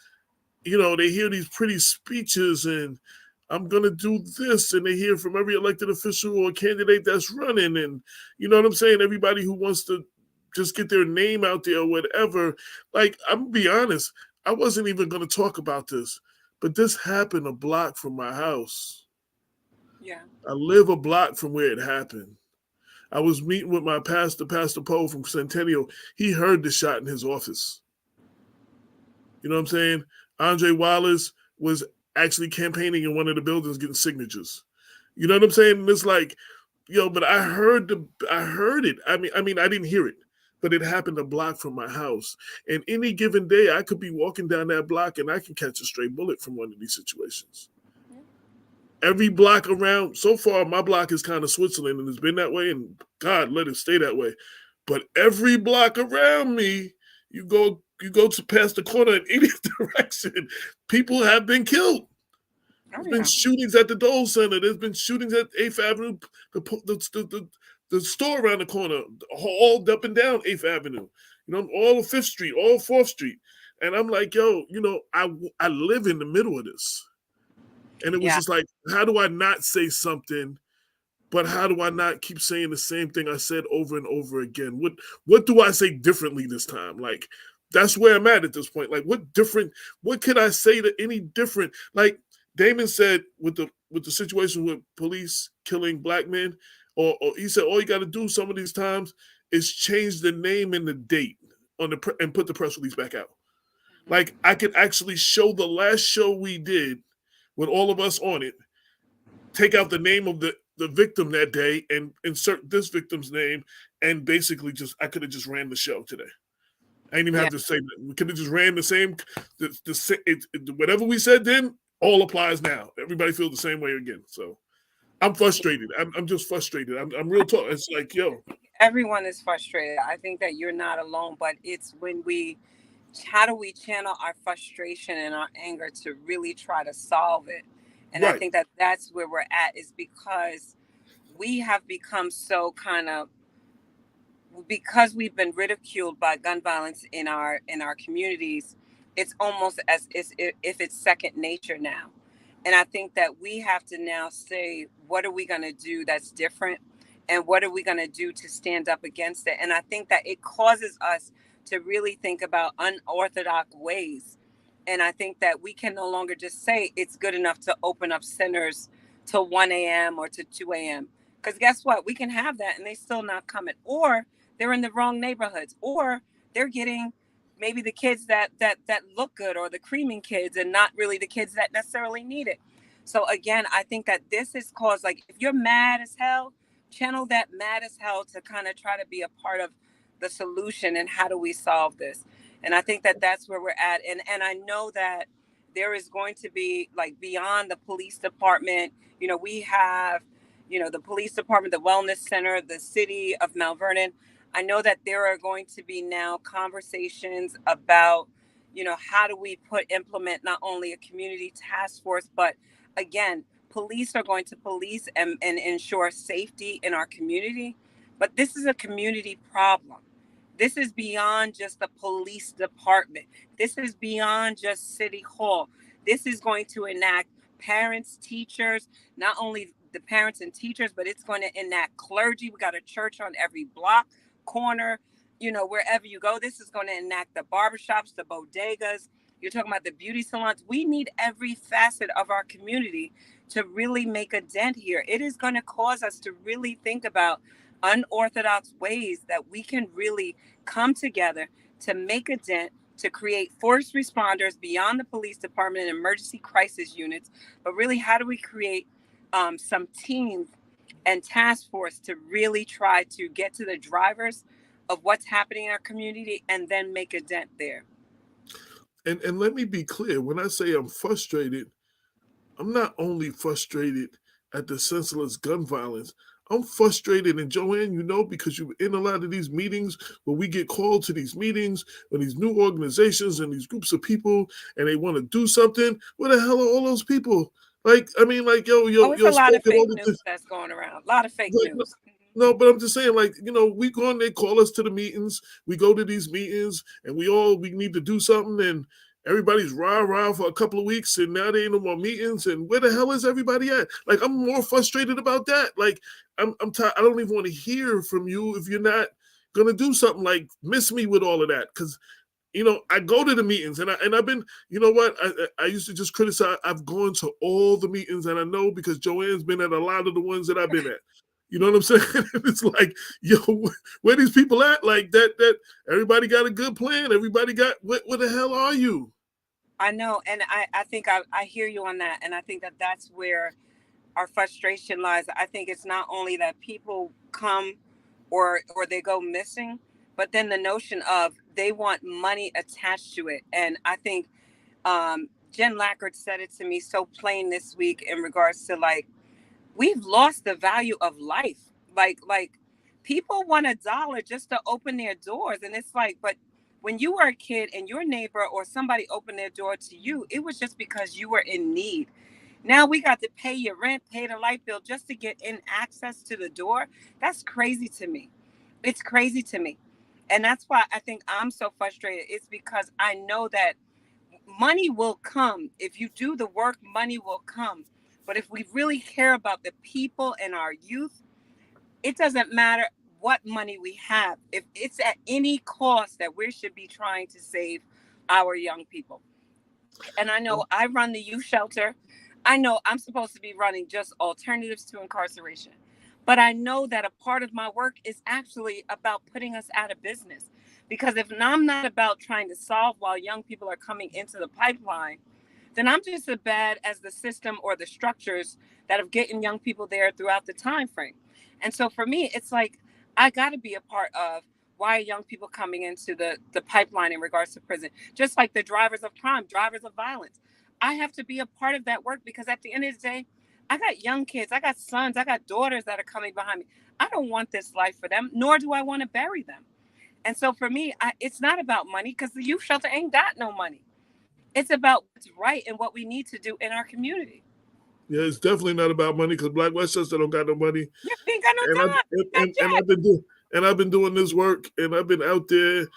Speaker 2: you know, they hear these pretty speeches and I'm going to do this. And they hear from every elected official or candidate that's running. And you know what I'm saying? Everybody who wants to just get their name out there or whatever. Like, I'm going to be honest, I wasn't even going to talk about this, but this happened a block from my house.
Speaker 6: Yeah.
Speaker 2: I live a block from where it happened. I was meeting with my pastor, Pastor Poe from Centennial. He heard the shot in his office. You know what I'm saying? Andre Wallace was actually campaigning in one of the buildings getting signatures. You know what I'm saying? And it's like, yo, but I heard it. I mean, I didn't hear it, but it happened a block from my house. And any given day, I could be walking down that block and I can catch a stray bullet from one of these situations. Every block around, so far, my block is kind of Switzerland, and it's been that way, and God, let it stay that way. But every block around me, you go to past the corner in any direction, people have been killed. There's been shootings at the Dole Center. There's been shootings at 8th Avenue, the store around the corner, all up and down 8th Avenue. You know, all of 5th Street, all 4th Street. And I'm like, yo, you know, I live in the middle of this. And it was just like, how do I not say something? But how do I not keep saying the same thing I said over and over again? What do I say differently this time? Like, that's where I'm at this point. Like, what can I say to any different? Like Damon said with the situation with police killing black men, or he said, all you got to do some of these times is change the name and the date and put the press release back out. Like, I could actually show the last show we did with all of us on it, take out the name of the victim that day and insert this victim's name, and basically I could have just ran the show today. I didn't even have to say that. We could have just ran the same, whatever we said then, all applies now. Everybody feels the same way again. So I'm frustrated. I'm just frustrated. I'm real talk. It's like, yo.
Speaker 6: Everyone is frustrated. I think that you're not alone, but it's how do we channel our frustration and our anger to really try to solve it? And right. I think that that's where we're at, is because we have become so because we've been ridiculed by gun violence in our communities, it's almost as if it's second nature now. And I think that we have to now say, what are we going to do that's different? And what are we going to do to stand up against it? And I think that it causes us to really think about unorthodox ways. And I think that we can no longer just say it's good enough to open up centers till 1 a.m. or to 2 a.m. Because guess what? We can have that and they still not coming. Or they're in the wrong neighborhoods. Or they're getting maybe the kids that look good, or the creaming kids, and not really the kids that necessarily need it. So again, I think that this is caused, like, if you're mad as hell, channel that mad as hell to kind of try to be a part of the solution, and how do we solve this. And I think that that's where we're at. And I know that there is going to be, like, beyond the police department, we have, the police department, the wellness center, the city of Mount Vernon. I know that there are going to be now conversations about, how do we implement not only a community task force, but again, police are going to police and ensure safety in our community. But this is a community problem. This is beyond just the police department. This is beyond just City Hall. This is going to enact parents, teachers, not only the parents and teachers, but it's going to enact clergy. We got a church on every block, corner, wherever you go. This is going to enact the barbershops, the bodegas. You're talking about the beauty salons. We need every facet of our community to really make a dent here. It is going to cause us to really think about unorthodox ways that we can really come together to make a dent, to create force responders beyond the police department and emergency crisis units. But really, how do we create some teams and task force to really try to get to the drivers of what's happening in our community and then make a dent there?
Speaker 2: And let me be clear, when I say I'm frustrated, I'm not only frustrated at the senseless gun violence. I'm frustrated, and Joanne, because you're in a lot of these meetings where we get called to these meetings and these new organizations and these groups of people, and they want to do something. Where the hell are all those people? It's
Speaker 6: a lot of fake news that's going around. A lot of fake news.
Speaker 2: No, but I'm just saying, we go on, they call us to the meetings. We go to these meetings, and we need to do something, and everybody's rah-rah for a couple of weeks, and now there ain't no more meetings. And where the hell is everybody at? I'm more frustrated about that. I'm tired. I don't even want to hear from you if you're not going to do something. Miss me with all of that. Because, I go to the meetings, and I've been, I used to just criticize. I've gone to all the meetings, and I know because Joanne's been at a lot of the ones that I've been at. You know what I'm saying? It's where these people at? That everybody got a good plan. Everybody got, where the hell are you?
Speaker 6: I know. And I think I hear you on that. And I think that that's where our frustration lies. I think it's not only that people come or they go missing, but then the notion of they want money attached to it. And I think Jen Lackard said it to me so plain this week in regards to we've lost the value of life. Like people want $1 just to open their doors. And it's but when you were a kid and your neighbor or somebody opened their door to you, it was just because you were in need. Now we got to pay your rent, pay the light bill just to get in access to the door. That's crazy to me. It's crazy to me. And that's why I think I'm so frustrated. It's because I know that money will come. If you do the work, money will come. But if we really care about the people and our youth, it doesn't matter what money we have. If it's at any cost that we should be trying to save our young people. And I know I run the youth shelter. I know I'm supposed to be running just alternatives to incarceration. But I know that a part of my work is actually about putting us out of business. Because if I'm not about trying to solve while young people are coming into the pipeline, then I'm just as bad as the system or the structures that have getting young people there throughout the time frame. And so for me, it's I got to be a part of why are young people coming into the pipeline in regards to prison, just like the drivers of crime, drivers of violence. I have to be a part of that work because at the end of the day, I got young kids, I got sons, I got daughters that are coming behind me. I don't want this life for them, nor do I want to bury them. And so for me, it's not about money because the youth shelter ain't got no money. It's about what's right and what we need to do in our community.
Speaker 2: Yeah, it's definitely not about money because Black Westchester don't got no money.
Speaker 6: Yeah, we ain't got no time.
Speaker 2: and I've been doing this work, and I've been out there,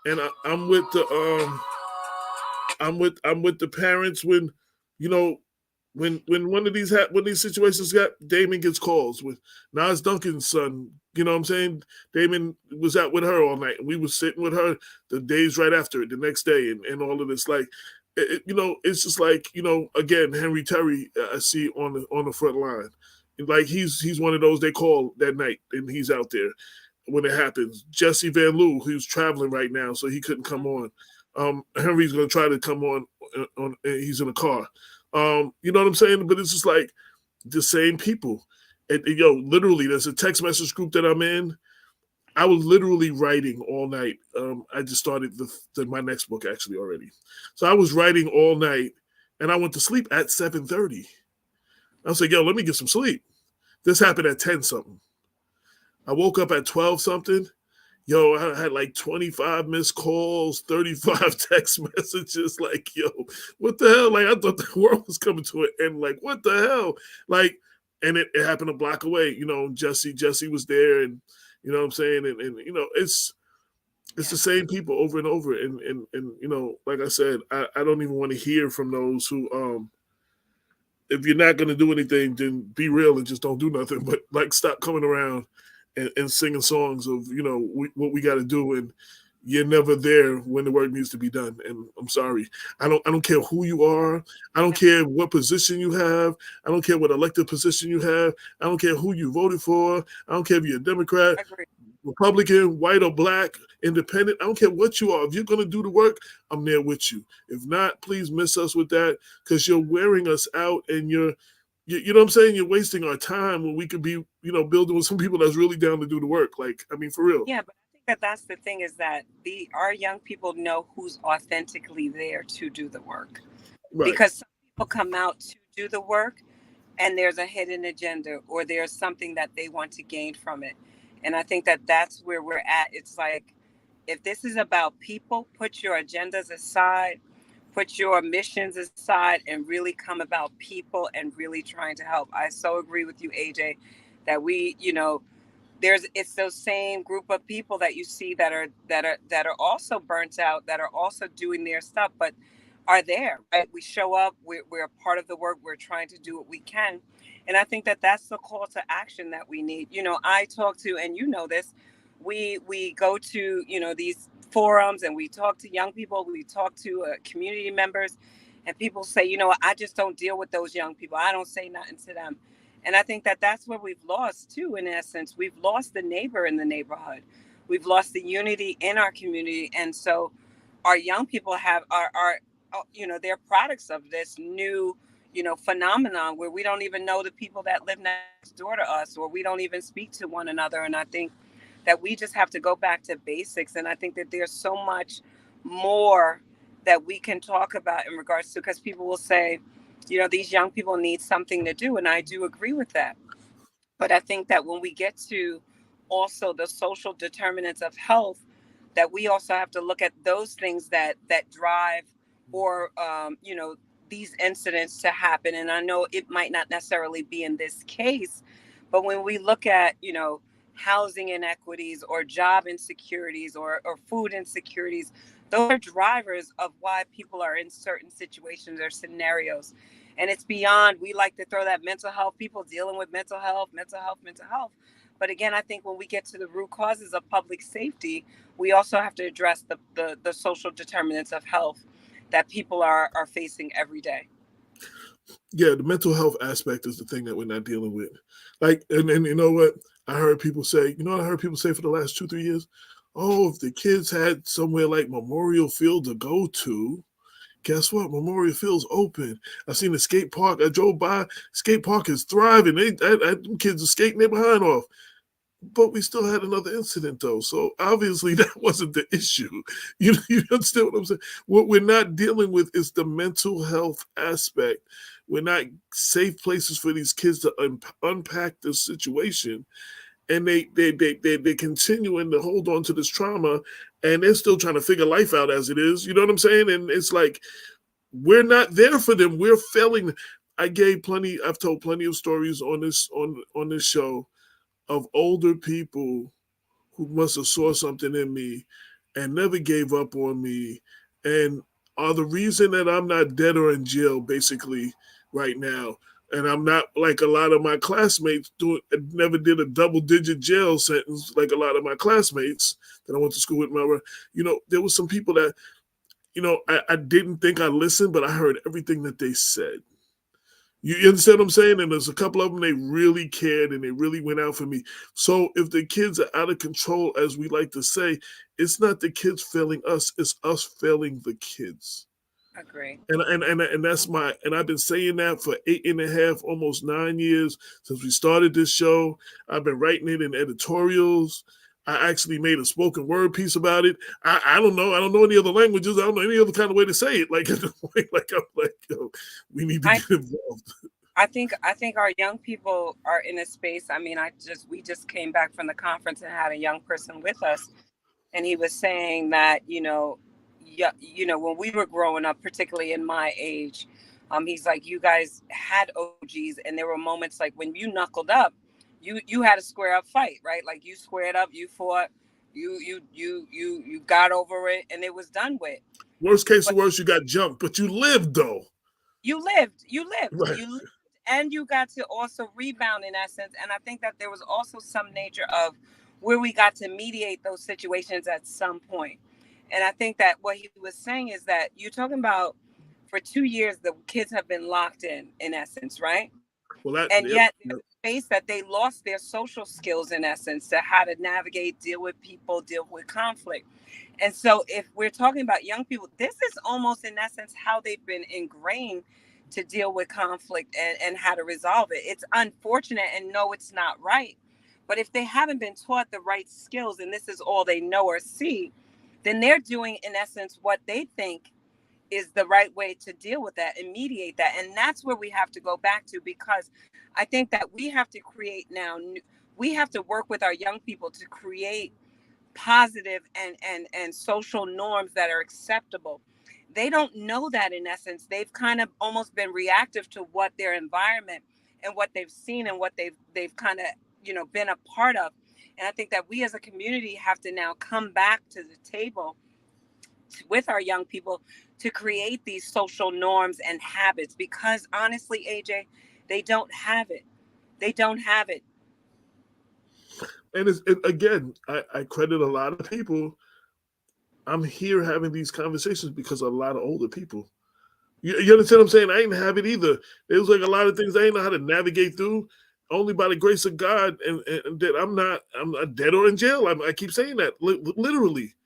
Speaker 2: and I'm with the I'm with the parents when, you know, when one of these when these situations got, Damon gets calls with Nas Duncan's son. You know what I'm saying? Damon was out with her all night, and we was sitting with her the days right after it, the next day, and all of this. Like, you know, it's just like, you know, again, Henry Terry, I see on the front line. Like, he's one of those they call that night, and he's out there when it happens. Jesse Van Loo, who's traveling right now, so he couldn't come on. Henry's gonna try to come on. He's in a car. You know what I'm saying? But it's just like the same people. And yo, literally, there's a text message group that I'm in. I was literally writing all night. I just started my next book actually already. So I was writing all night, and I went to sleep at 7:30. I was like, yo, let me get some sleep. This happened at 10 something. I woke up at 12 something. Yo, I had like 25 missed calls, 35 text messages. Like, yo, what the hell? Like, I thought the world was coming to an end. Like, what the hell? Like, and it happened a block away. You know, Jesse was there, and you know what I'm saying? And you know, it's the same people over and over. And you know, like I said, I don't even want to hear from those who, if you're not going to do anything, then be real and just don't do nothing. But like, stop coming around and singing songs of, you know, what we got to do, and you're never there when the work needs to be done. And I'm sorry, I don't care who you are. I don't care what position you have. I don't care what elected position you have. I don't care who you voted for. I don't care if you're a Democrat, Republican, white or black, independent. I don't care what you are. If you're going to do the work, I'm there with you. If not, please miss us with that, because you're wearing us out, and you know what I'm saying? You're wasting our time when we could be, you know, building with some people that's really down to do the work. Like, I mean, for real.
Speaker 6: Yeah, but I think that's the thing, is that our young people know who's authentically there to do the work. Right. Because some people come out to do the work, and there's a hidden agenda, or there's something that they want to gain from it. And I think that that's where we're at. It's like, if this is about people, put your agendas aside, put your missions aside, and really come about people and really trying to help. I so agree with you, AJ, that we, you know, it's those same group of people that you see that are also burnt out, that are also doing their stuff, but are there, right? We show up, we're a part of the work, we're trying to do what we can. And I think that that's the call to action that we need. You know, I talk to, and you know this, we go to, you know, these forums, and we talk to young people, we talk to community members, and people say, you know, I just don't deal with those young people. I don't say nothing to them. And I think that that's where we've lost too, in essence. We've lost the neighbor in the neighborhood. We've lost the unity in our community. And so our young people are you know, they're products of this new, you know, phenomenon where we don't even know the people that live next door to us, or we don't even speak to one another. And I think that we just have to go back to basics. And I think that there's so much more that we can talk about in regards to, because people will say, you know, these young people need something to do. And I do agree with that. But I think that when we get to also the social determinants of health, that we also have to look at those things that drive, or, you know, these incidents to happen. And I know it might not necessarily be in this case, but when we look at, you know, housing inequities, or job insecurities, or food insecurities, those are drivers of why people are in certain situations or scenarios. And it's beyond, we like to throw that mental health, people dealing with mental health. But again, I think when we get to the root causes of public safety, we also have to address the social determinants of health that people are facing every day.
Speaker 2: Yeah, the mental health aspect is the thing that we're not dealing with. Like, and you know what? I heard people say, you know what I heard people say for the last 2-3 years? Oh, if the kids had somewhere like Memorial Field to go to, guess what? Memorial Field's open. I seen the skate park. I drove by. Skate park is thriving. Them kids are skating their behind off. But we still had another incident, though. So obviously that wasn't the issue. You understand what I'm saying? What we're not dealing with is the mental health aspect. We're not safe places for these kids to unpack this situation. And they continuing to hold on to this trauma, and they're still trying to figure life out as it is. You know what I'm saying? And it's like, we're not there for them. We're failing. I've told plenty of stories on this show of older people who must have saw something in me and never gave up on me, and are the reason that I'm not dead or in jail basically right now. And I'm not like a lot of my classmates never did a double-digit jail sentence like a lot of my classmates that I went to school with. There was some people that, I didn't think I listened, but I heard everything that they said. You understand what I'm saying? And there's a couple of them, they really cared and they really went out for me. So if the kids are out of control, as we like to say, it's not the kids failing us, it's us failing the kids.
Speaker 6: Agree.
Speaker 2: And that's and I've been saying that for 8.5, almost 9 years since we started this show. I've been writing it in editorials. I actually made a spoken word piece about it. I don't know. I don't know any other languages. I don't know any other kind of way to say it. We need to get involved.
Speaker 6: I think our young people are in a space. I mean, we just came back from the conference and had a young person with us, and he was saying that, when we were growing up, particularly in my age, he's like, you guys had OGs, and there were moments like when you knuckled up, you had a square up fight, right? Like you squared up, you fought, you got over it, and it was done with.
Speaker 2: Worst case to worst, you got jumped, but you lived though.
Speaker 6: You lived,
Speaker 2: right.
Speaker 6: You lived, and you got to also rebound in essence. And I think that there was also some nature of where we got to mediate those situations at some point. And I think that what he was saying is that you're talking about for 2 years, the kids have been locked in essence, right? Yet there's a space that they lost their social skills in essence to how to navigate, deal with people, deal with conflict. And so if we're talking about young people, this is almost in essence how they've been ingrained to deal with conflict and how to resolve it. It's unfortunate, and no, it's not right. But if they haven't been taught the right skills and this is all they know or see, then they're doing in essence what they think is the right way to deal with that and mediate that. And that's where we have to go back to, because I think that we have to create now, we have to work with our young people to create positive and social norms that are acceptable. They don't know that in essence. They've kind of almost been reactive to what their environment and what they've seen and what they've kind of, been a part of. And I think that we as a community have to now come back to the table with our young people to create these social norms and habits, because honestly, AJ, they don't have it. They don't have it.
Speaker 2: And again, I credit a lot of people. I'm here having these conversations because of a lot of older people. You understand what I'm saying? I ain't have it either. It was like a lot of things I ain't know how to navigate through. Only by the grace of God, and that I'm not dead or in jail. I keep saying that literally.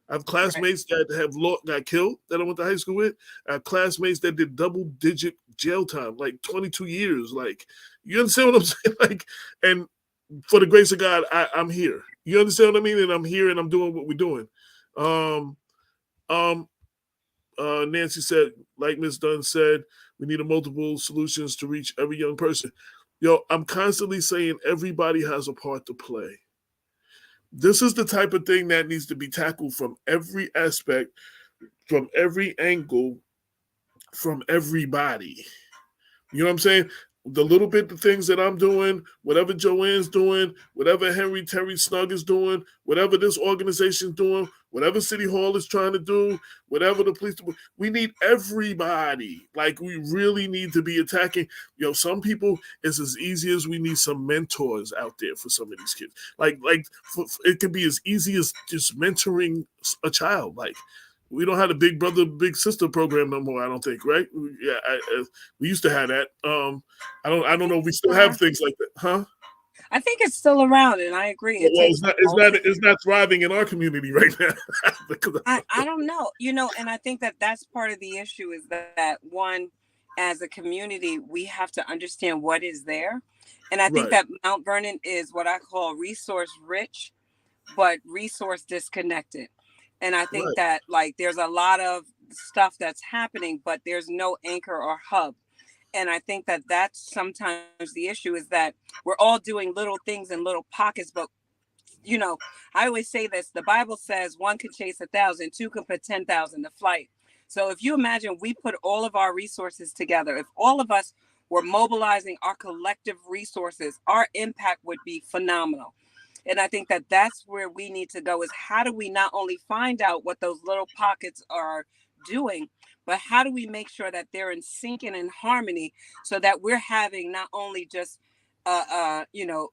Speaker 2: I have classmates that have got killed that I went to high school with. I have classmates that did double-digit jail time, like 22 years. Like, you understand what I'm saying? Like, and for the grace of God, I'm here. You understand what I mean? And I'm here and I'm doing what we're doing. Nancy said, like Ms. Dunn said, we need multiple solutions to reach every young person. I'm constantly saying everybody has a part to play. This is the type of thing that needs to be tackled from every aspect, from every angle, from everybody. You know what I'm saying? The little bit of things that I'm doing, whatever Joanne's doing, whatever Terry Snug is doing, whatever this organization's doing, whatever City Hall is trying to do, whatever the police do, we need everybody. Like, we really need to be attacking. Some people, it's as easy as we need some mentors out there for some of these kids. It could be as easy as just mentoring a child. Like, we don't have the big brother, big sister program no more, I don't think, right? Yeah, we used to have that. I don't know if we still have things like that, huh?
Speaker 6: I think it's still around, and I agree.
Speaker 2: It's not thriving in our community right now.
Speaker 6: I don't know, and I think that that's part of the issue is that one, as a community, we have to understand what is there. And I think that Mount Vernon is what I call resource rich, but resource disconnected. And I think that there's a lot of stuff that's happening, but there's no anchor or hub. And I think that that's sometimes the issue is that we're all doing little things in little pockets. But, I always say this, the Bible says 1 can chase 1,000, 2 can put 10,000 to flight. So if you imagine we put all of our resources together, if all of us were mobilizing our collective resources, our impact would be phenomenal. And I think that that's where we need to go, is how do we not only find out what those little pockets are doing, but how do we make sure that they're in sync and in harmony, so that we're having not only just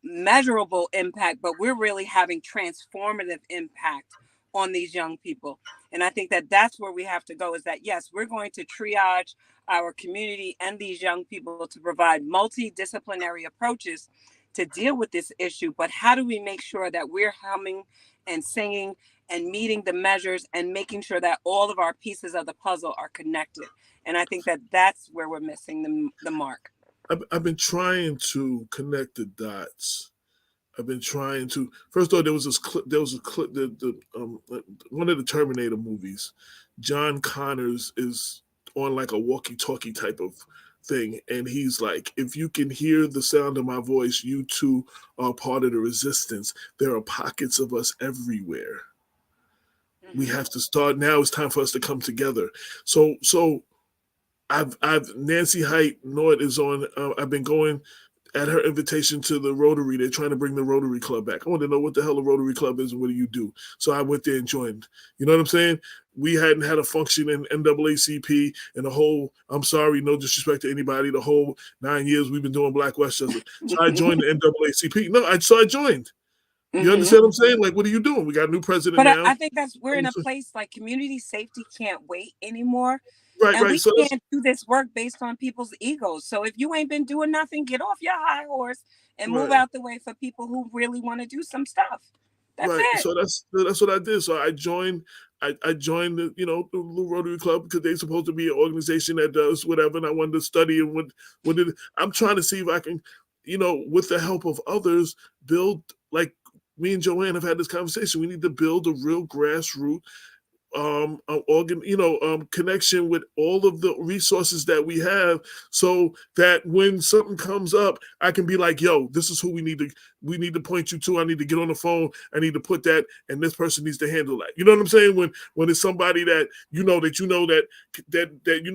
Speaker 6: measurable impact, but we're really having transformative impact on these young people. And I think that that's where we have to go, is that, yes, we're going to triage our community and these young people to provide multidisciplinary approaches to deal with this issue. But how do we make sure that we're humming and singing and meeting the measures and making sure that all of our pieces of the puzzle are connected? And I think that that's where we're missing the mark.
Speaker 2: I've been trying to connect the dots. I've been trying to. First of all, there was this clip. There was a clip that one of the Terminator movies. John Connors is on like a walkie-talkie type of thing, and he's like, "If you can hear the sound of my voice, you too are part of the resistance. There are pockets of us everywhere. We have to start now. It's time for us to come together." So I've Nancy Height Nord is on. I've been going at her invitation to the Rotary. They're trying to bring the Rotary Club back. I want to know what the hell a Rotary Club is and what do you do. So I went there and joined. You know what I'm saying? We hadn't had a function in NAACP and the whole, I'm sorry, no disrespect to anybody, the whole 9 years we've been doing Black Westchester. So I joined the NAACP. So I joined. You understand what I'm saying? Like, what are you doing? We got a new president now.
Speaker 6: I think we're in a place like community safety can't wait anymore.
Speaker 2: Right.
Speaker 6: We
Speaker 2: So
Speaker 6: can't do this work based on people's egos. So if you ain't been doing nothing, get off your high horse and move out the way for people who really want to do some stuff. That's it.
Speaker 2: So that's what I did. So I joined. I joined the the Rotary Club because they're supposed to be an organization that does whatever, and I wanted to study and what did I'm trying to see if I can, with the help of others, build, like me and Joanne have had this conversation. We need to build a real grassroots connection with all of the resources that we have, so that when something comes up, I can be like, yo, this is who we need to point you to. I need to get on the phone. I need to put that, and this person needs to handle that. You know what I'm saying? When it's somebody that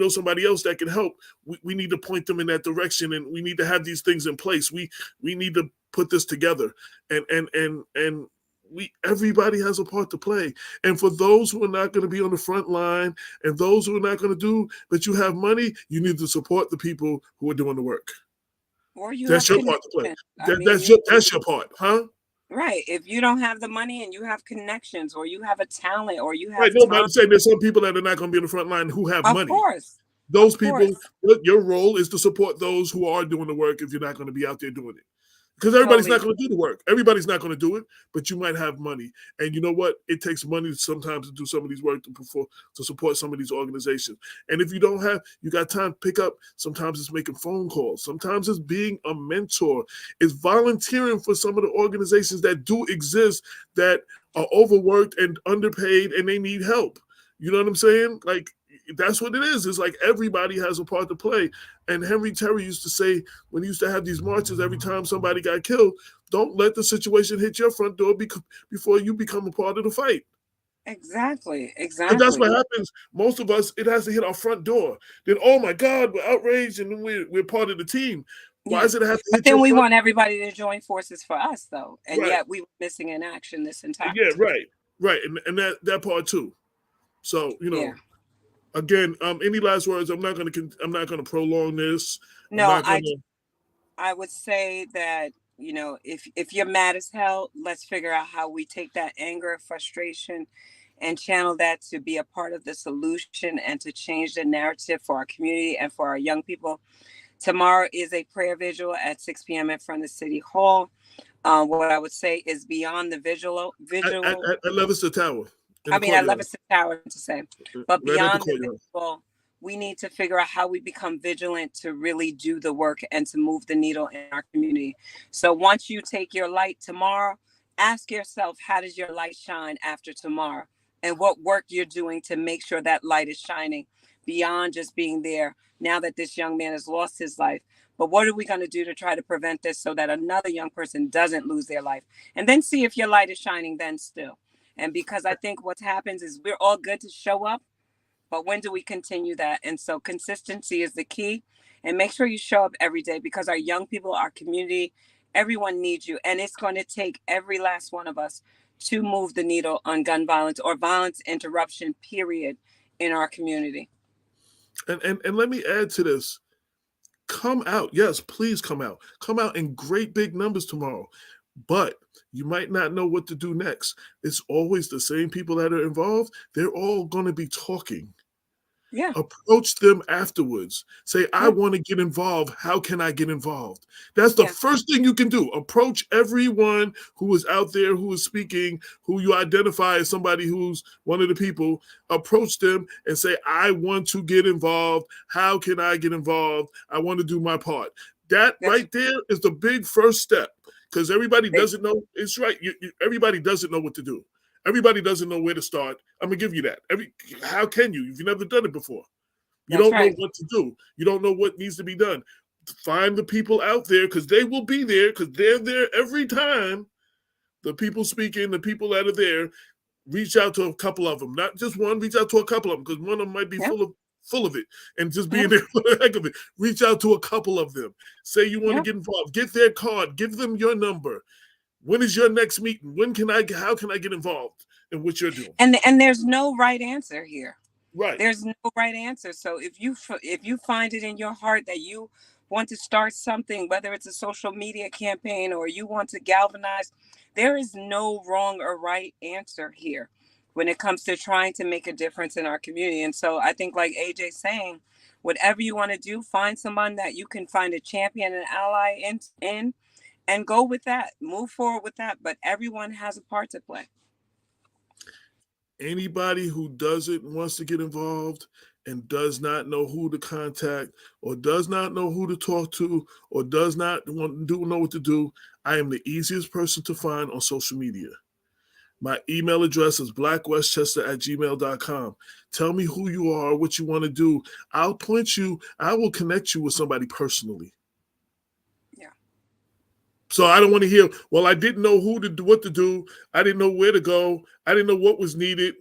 Speaker 2: somebody else that can help, we need to point them in that direction, and we need to have these things in place. We need to put this together, and everybody has a part to play. And for those who are not going to be on the front line and those who are not going to do, but you have money, you need to support the people who are doing the work.
Speaker 6: Or
Speaker 2: that's your part to play. That's your part, huh?
Speaker 6: Right. If you don't have the money and you have connections, or you have a talent, or you have
Speaker 2: right. Nobody's saying there's some people that are not going to be on the front line who have money.
Speaker 6: Of course.
Speaker 2: Those people, your role is to support those who are doing the work if you're not going to be out there doing it. Because everybody's not going to do the work. Everybody's not going to do it, but you might have money. And you know what? It takes money sometimes to do some of these work, to support some of these organizations. And if you don't have, you got time to pick up. Sometimes it's making phone calls. Sometimes it's being a mentor. It's volunteering for some of the organizations that do exist that are overworked and underpaid and they need help. You know what I'm saying? Like, that's what it is. It's like everybody has a part to play. And Henry Terry used to say, when he used to have these marches, every time somebody got killed, don't let the situation hit your front door before you become a part of the fight.
Speaker 6: Exactly.
Speaker 2: And that's what happens. Most of us, it has to hit our front door. Then, oh my God, we're outraged, and then we're part of the team. Why does it have to hit
Speaker 6: But then we want everybody to join forces for us, though. And yet we were missing in action this entire time.
Speaker 2: Yeah, right. And that part too. So, Again, any last words? I'm not going to prolong this.
Speaker 6: No, I would say that, if you're mad as hell, let's figure out how we take that anger, frustration, and channel that to be a part of the solution and to change the narrative for our community and for our young people. Tomorrow is a prayer vigil at 6 p.m. in front of City Hall. What I would say is beyond the visual.
Speaker 2: I love it's the tower.
Speaker 6: I love it's the tower to say, but beyond the visual, we need to figure out how we become vigilant to really do the work and to move the needle in our community. So once you take your light tomorrow, ask yourself, how does your light shine after tomorrow? And what work you're doing to make sure that light is shining beyond just being there now that this young man has lost his life. But what are we going to do to try to prevent this so that another young person doesn't lose their life? And then see if your light is shining then still. And because I think what happens is we're all good to show up, but when do we continue that? And so consistency is the key. And make sure you show up every day, because our young people, our community Everyone needs you. And it's going to take every last one of us to move the needle on gun violence or violence interruption, period, in our community.
Speaker 2: And let me add to this. Come out. Yes, please come out. Come out in great big numbers tomorrow. But you might not know what to do next. It's always the same people that are involved. They're all going to be talking.
Speaker 6: Yeah.
Speaker 2: Approach them afterwards. Say, I want to get involved. How can I get involved? That's the first thing you can do. Approach everyone who is out there, who is speaking, who you identify as somebody who's one of the people. Approach them and say, I want to get involved. How can I get involved? I want to do my part. That right there is the big first step, because everybody doesn't know. It's right. Everybody doesn't know what to do. Everybody doesn't know where to start. I'm gonna give you that. How can you if you've never done it before? You don't know what to do. You don't know what needs to be done. Find the people out there, because they will be there, because they're there every time. The people speaking, the people that are there, reach out to a couple of them, not just one. Reach out to a couple of them, because one of them might be full of it and just being there for the heck of it. Reach out to a couple of them. Say you want to get involved. Get their card. Give them your number. When is your next meeting? How can I get involved in what you're doing?
Speaker 6: And there's no right answer here.
Speaker 2: Right.
Speaker 6: There's no right answer. So if you find it in your heart that you want to start something, whether it's a social media campaign or you want to galvanize, there is no wrong or right answer here when it comes to trying to make a difference in our community. And so I think, like AJ's saying, whatever you want to do, find someone that you can find a champion and ally in and go with that, move forward with that. But everyone has a part to play.
Speaker 2: Anybody who wants to get involved and does not know who to contact, or does not know who to talk to, or does not know what to do, I am the easiest person to find on social media. My email address is blackwestchester@gmail.com. Tell me who you are, what you want to do. I will connect you with somebody personally. So I don't want to hear, well, I didn't know what to do. I didn't know where to go. I didn't know what was needed.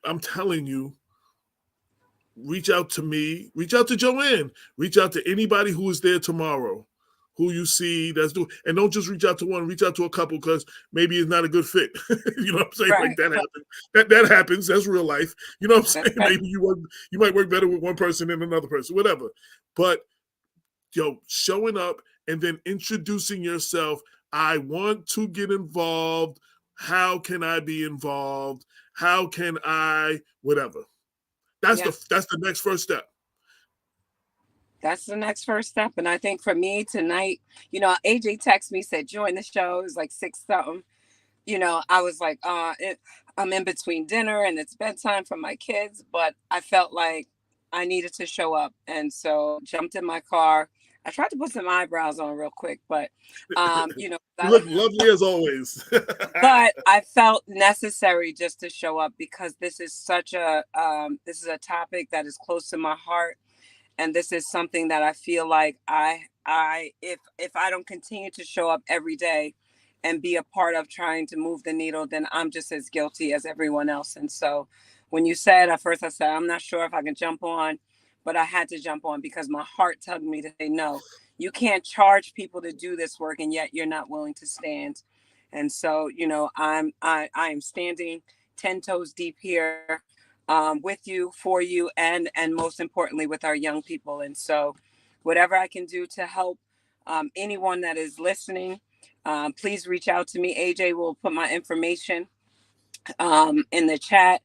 Speaker 2: I'm telling you, reach out to me. Reach out to Joanne. Reach out to anybody who is there tomorrow, who you see that's doing. And don't just reach out to one. Reach out to a couple, because maybe it's not a good fit. You know what I'm saying? Like that happens. That happens. That's real life. You know what I'm saying? Maybe you might work better with one person than another person, whatever. But showing up and then introducing yourself. I want to get involved. How can I be involved? How can I, whatever. That's the next first step.
Speaker 6: That's the next first step. And I think for me tonight, AJ texted me, said, join the show. It was like 6-something. I was like, I'm in between dinner and it's bedtime for my kids, but I felt like I needed to show up. And so jumped in my car. I tried to put some eyebrows on real quick, but,
Speaker 2: you look lovely as always.
Speaker 6: But I felt necessary just to show up, because this is such a topic that is close to my heart. And this is something that I feel like if I don't continue to show up every day and be a part of trying to move the needle, then I'm just as guilty as everyone else. And so when you said, at first I said, I'm not sure if I can jump on, but I had to jump on because my heart tugged me to say, no, you can't charge people to do this work, and yet you're not willing to stand. And so, I am standing 10 toes deep here with you, for you, and most importantly, with our young people. And so whatever I can do to help anyone that is listening, please reach out to me. AJ will put my information in the chat.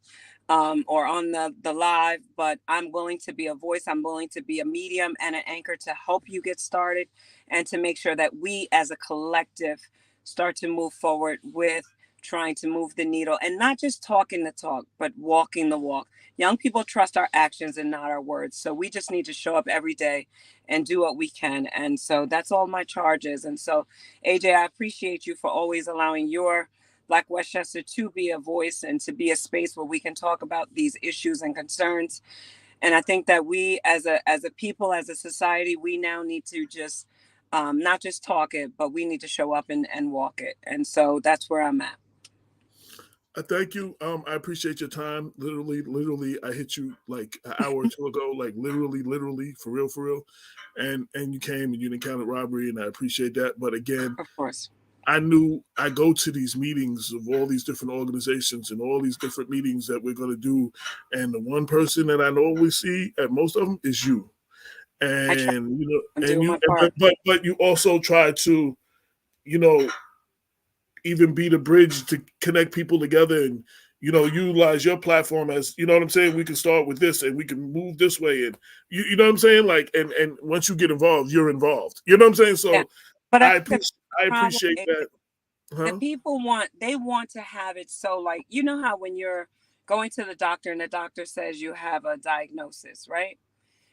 Speaker 6: Or on the live, but I'm willing to be a voice. I'm willing to be a medium and an anchor to help you get started, and to make sure that we as a collective start to move forward with trying to move the needle, and not just talking the talk, but walking the walk. Young people trust our actions and not our words. So we just need to show up every day and do what we can. And so that's all my charge is. And so, AJ, I appreciate you for always allowing your Black Westchester to be a voice and to be a space where we can talk about these issues and concerns. And I think that we as a people, as a society, we now need to just not just talk it, but we need to show up and walk it. And so that's where I'm at.
Speaker 2: Thank you. I appreciate your time. Literally, I hit you like an hour or two ago. Like literally, for real. And you came and you didn't count it robbery, and I appreciate that. But again,
Speaker 6: Of course.
Speaker 2: I knew I go to these meetings of all these different organizations and all these different meetings that we're going to do, and the one person that I normally see at most of them is you. And
Speaker 6: I'm doing my part.
Speaker 2: but you also try to, you know, even be the bridge to connect people together and utilize your platform as what I'm saying. We can start with this and we can move this way, and you know what I'm saying. Like, and once you get involved, you're involved. You know what I'm saying. So
Speaker 6: Yeah. But
Speaker 2: I
Speaker 6: I think
Speaker 2: I
Speaker 6: the problem
Speaker 2: appreciate
Speaker 6: is
Speaker 2: that.
Speaker 6: the
Speaker 2: Huh?
Speaker 6: people want to have it so, like, you know how when you're going to the doctor and the doctor says you have a diagnosis, right?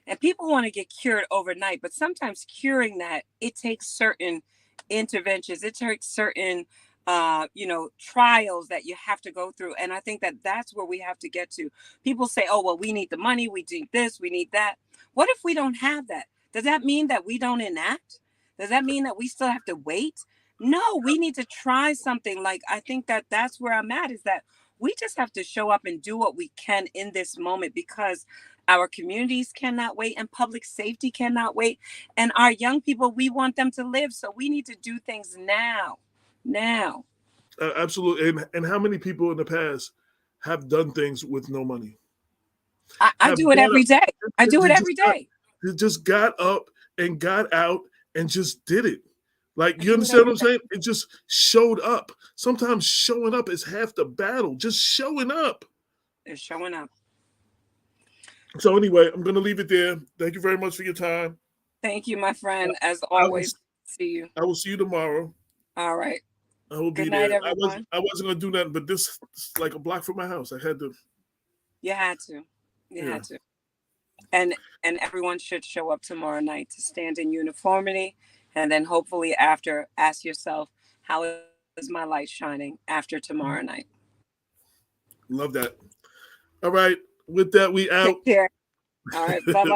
Speaker 6: And people want to get cured overnight, but sometimes curing that, it takes certain interventions, it takes certain trials that you have to go through. And I think that that's where we have to get to. People say, oh well, we need the money, we need this, we need that. What if we don't have that? Does that mean that we don't enact? Does that mean that we still have to wait? No, we need to try something. Like, I think that that's where I'm at, is that we just have to show up and do what we can in this moment, because our communities cannot wait, and public safety cannot wait. And our young people, we want them to live. So we need to do things now. Now.
Speaker 2: Absolutely. And how many people in the past have done things with no money?
Speaker 6: I
Speaker 2: Have
Speaker 6: do it
Speaker 2: got
Speaker 6: every
Speaker 2: up,
Speaker 6: day. I do it every
Speaker 2: just got,
Speaker 6: day.
Speaker 2: just got up and got out and just did it. Like,
Speaker 6: I
Speaker 2: you
Speaker 6: do it
Speaker 2: understand what
Speaker 6: every
Speaker 2: I'm
Speaker 6: day.
Speaker 2: saying? It just showed up. Sometimes showing up is half the battle. Just showing up.
Speaker 6: It's showing up.
Speaker 2: So anyway, I'm going to leave it there. Thank you very much for your time.
Speaker 6: Thank you, my friend. As
Speaker 2: I will,
Speaker 6: always, see you.
Speaker 2: I will see you tomorrow.
Speaker 6: All right.
Speaker 2: I will
Speaker 6: Good
Speaker 2: be
Speaker 6: night,
Speaker 2: there.
Speaker 6: everyone.
Speaker 2: I wasn't going to do nothing, but this is like a block from my house. I had to.
Speaker 6: You had to. You
Speaker 2: Yeah.
Speaker 6: had to. And everyone should show up tomorrow night to stand in uniformity. And then hopefully after, ask yourself, how is my light shining after tomorrow night?
Speaker 2: Love that. All right. With that, we out.
Speaker 6: Take care. All right. Bye-bye.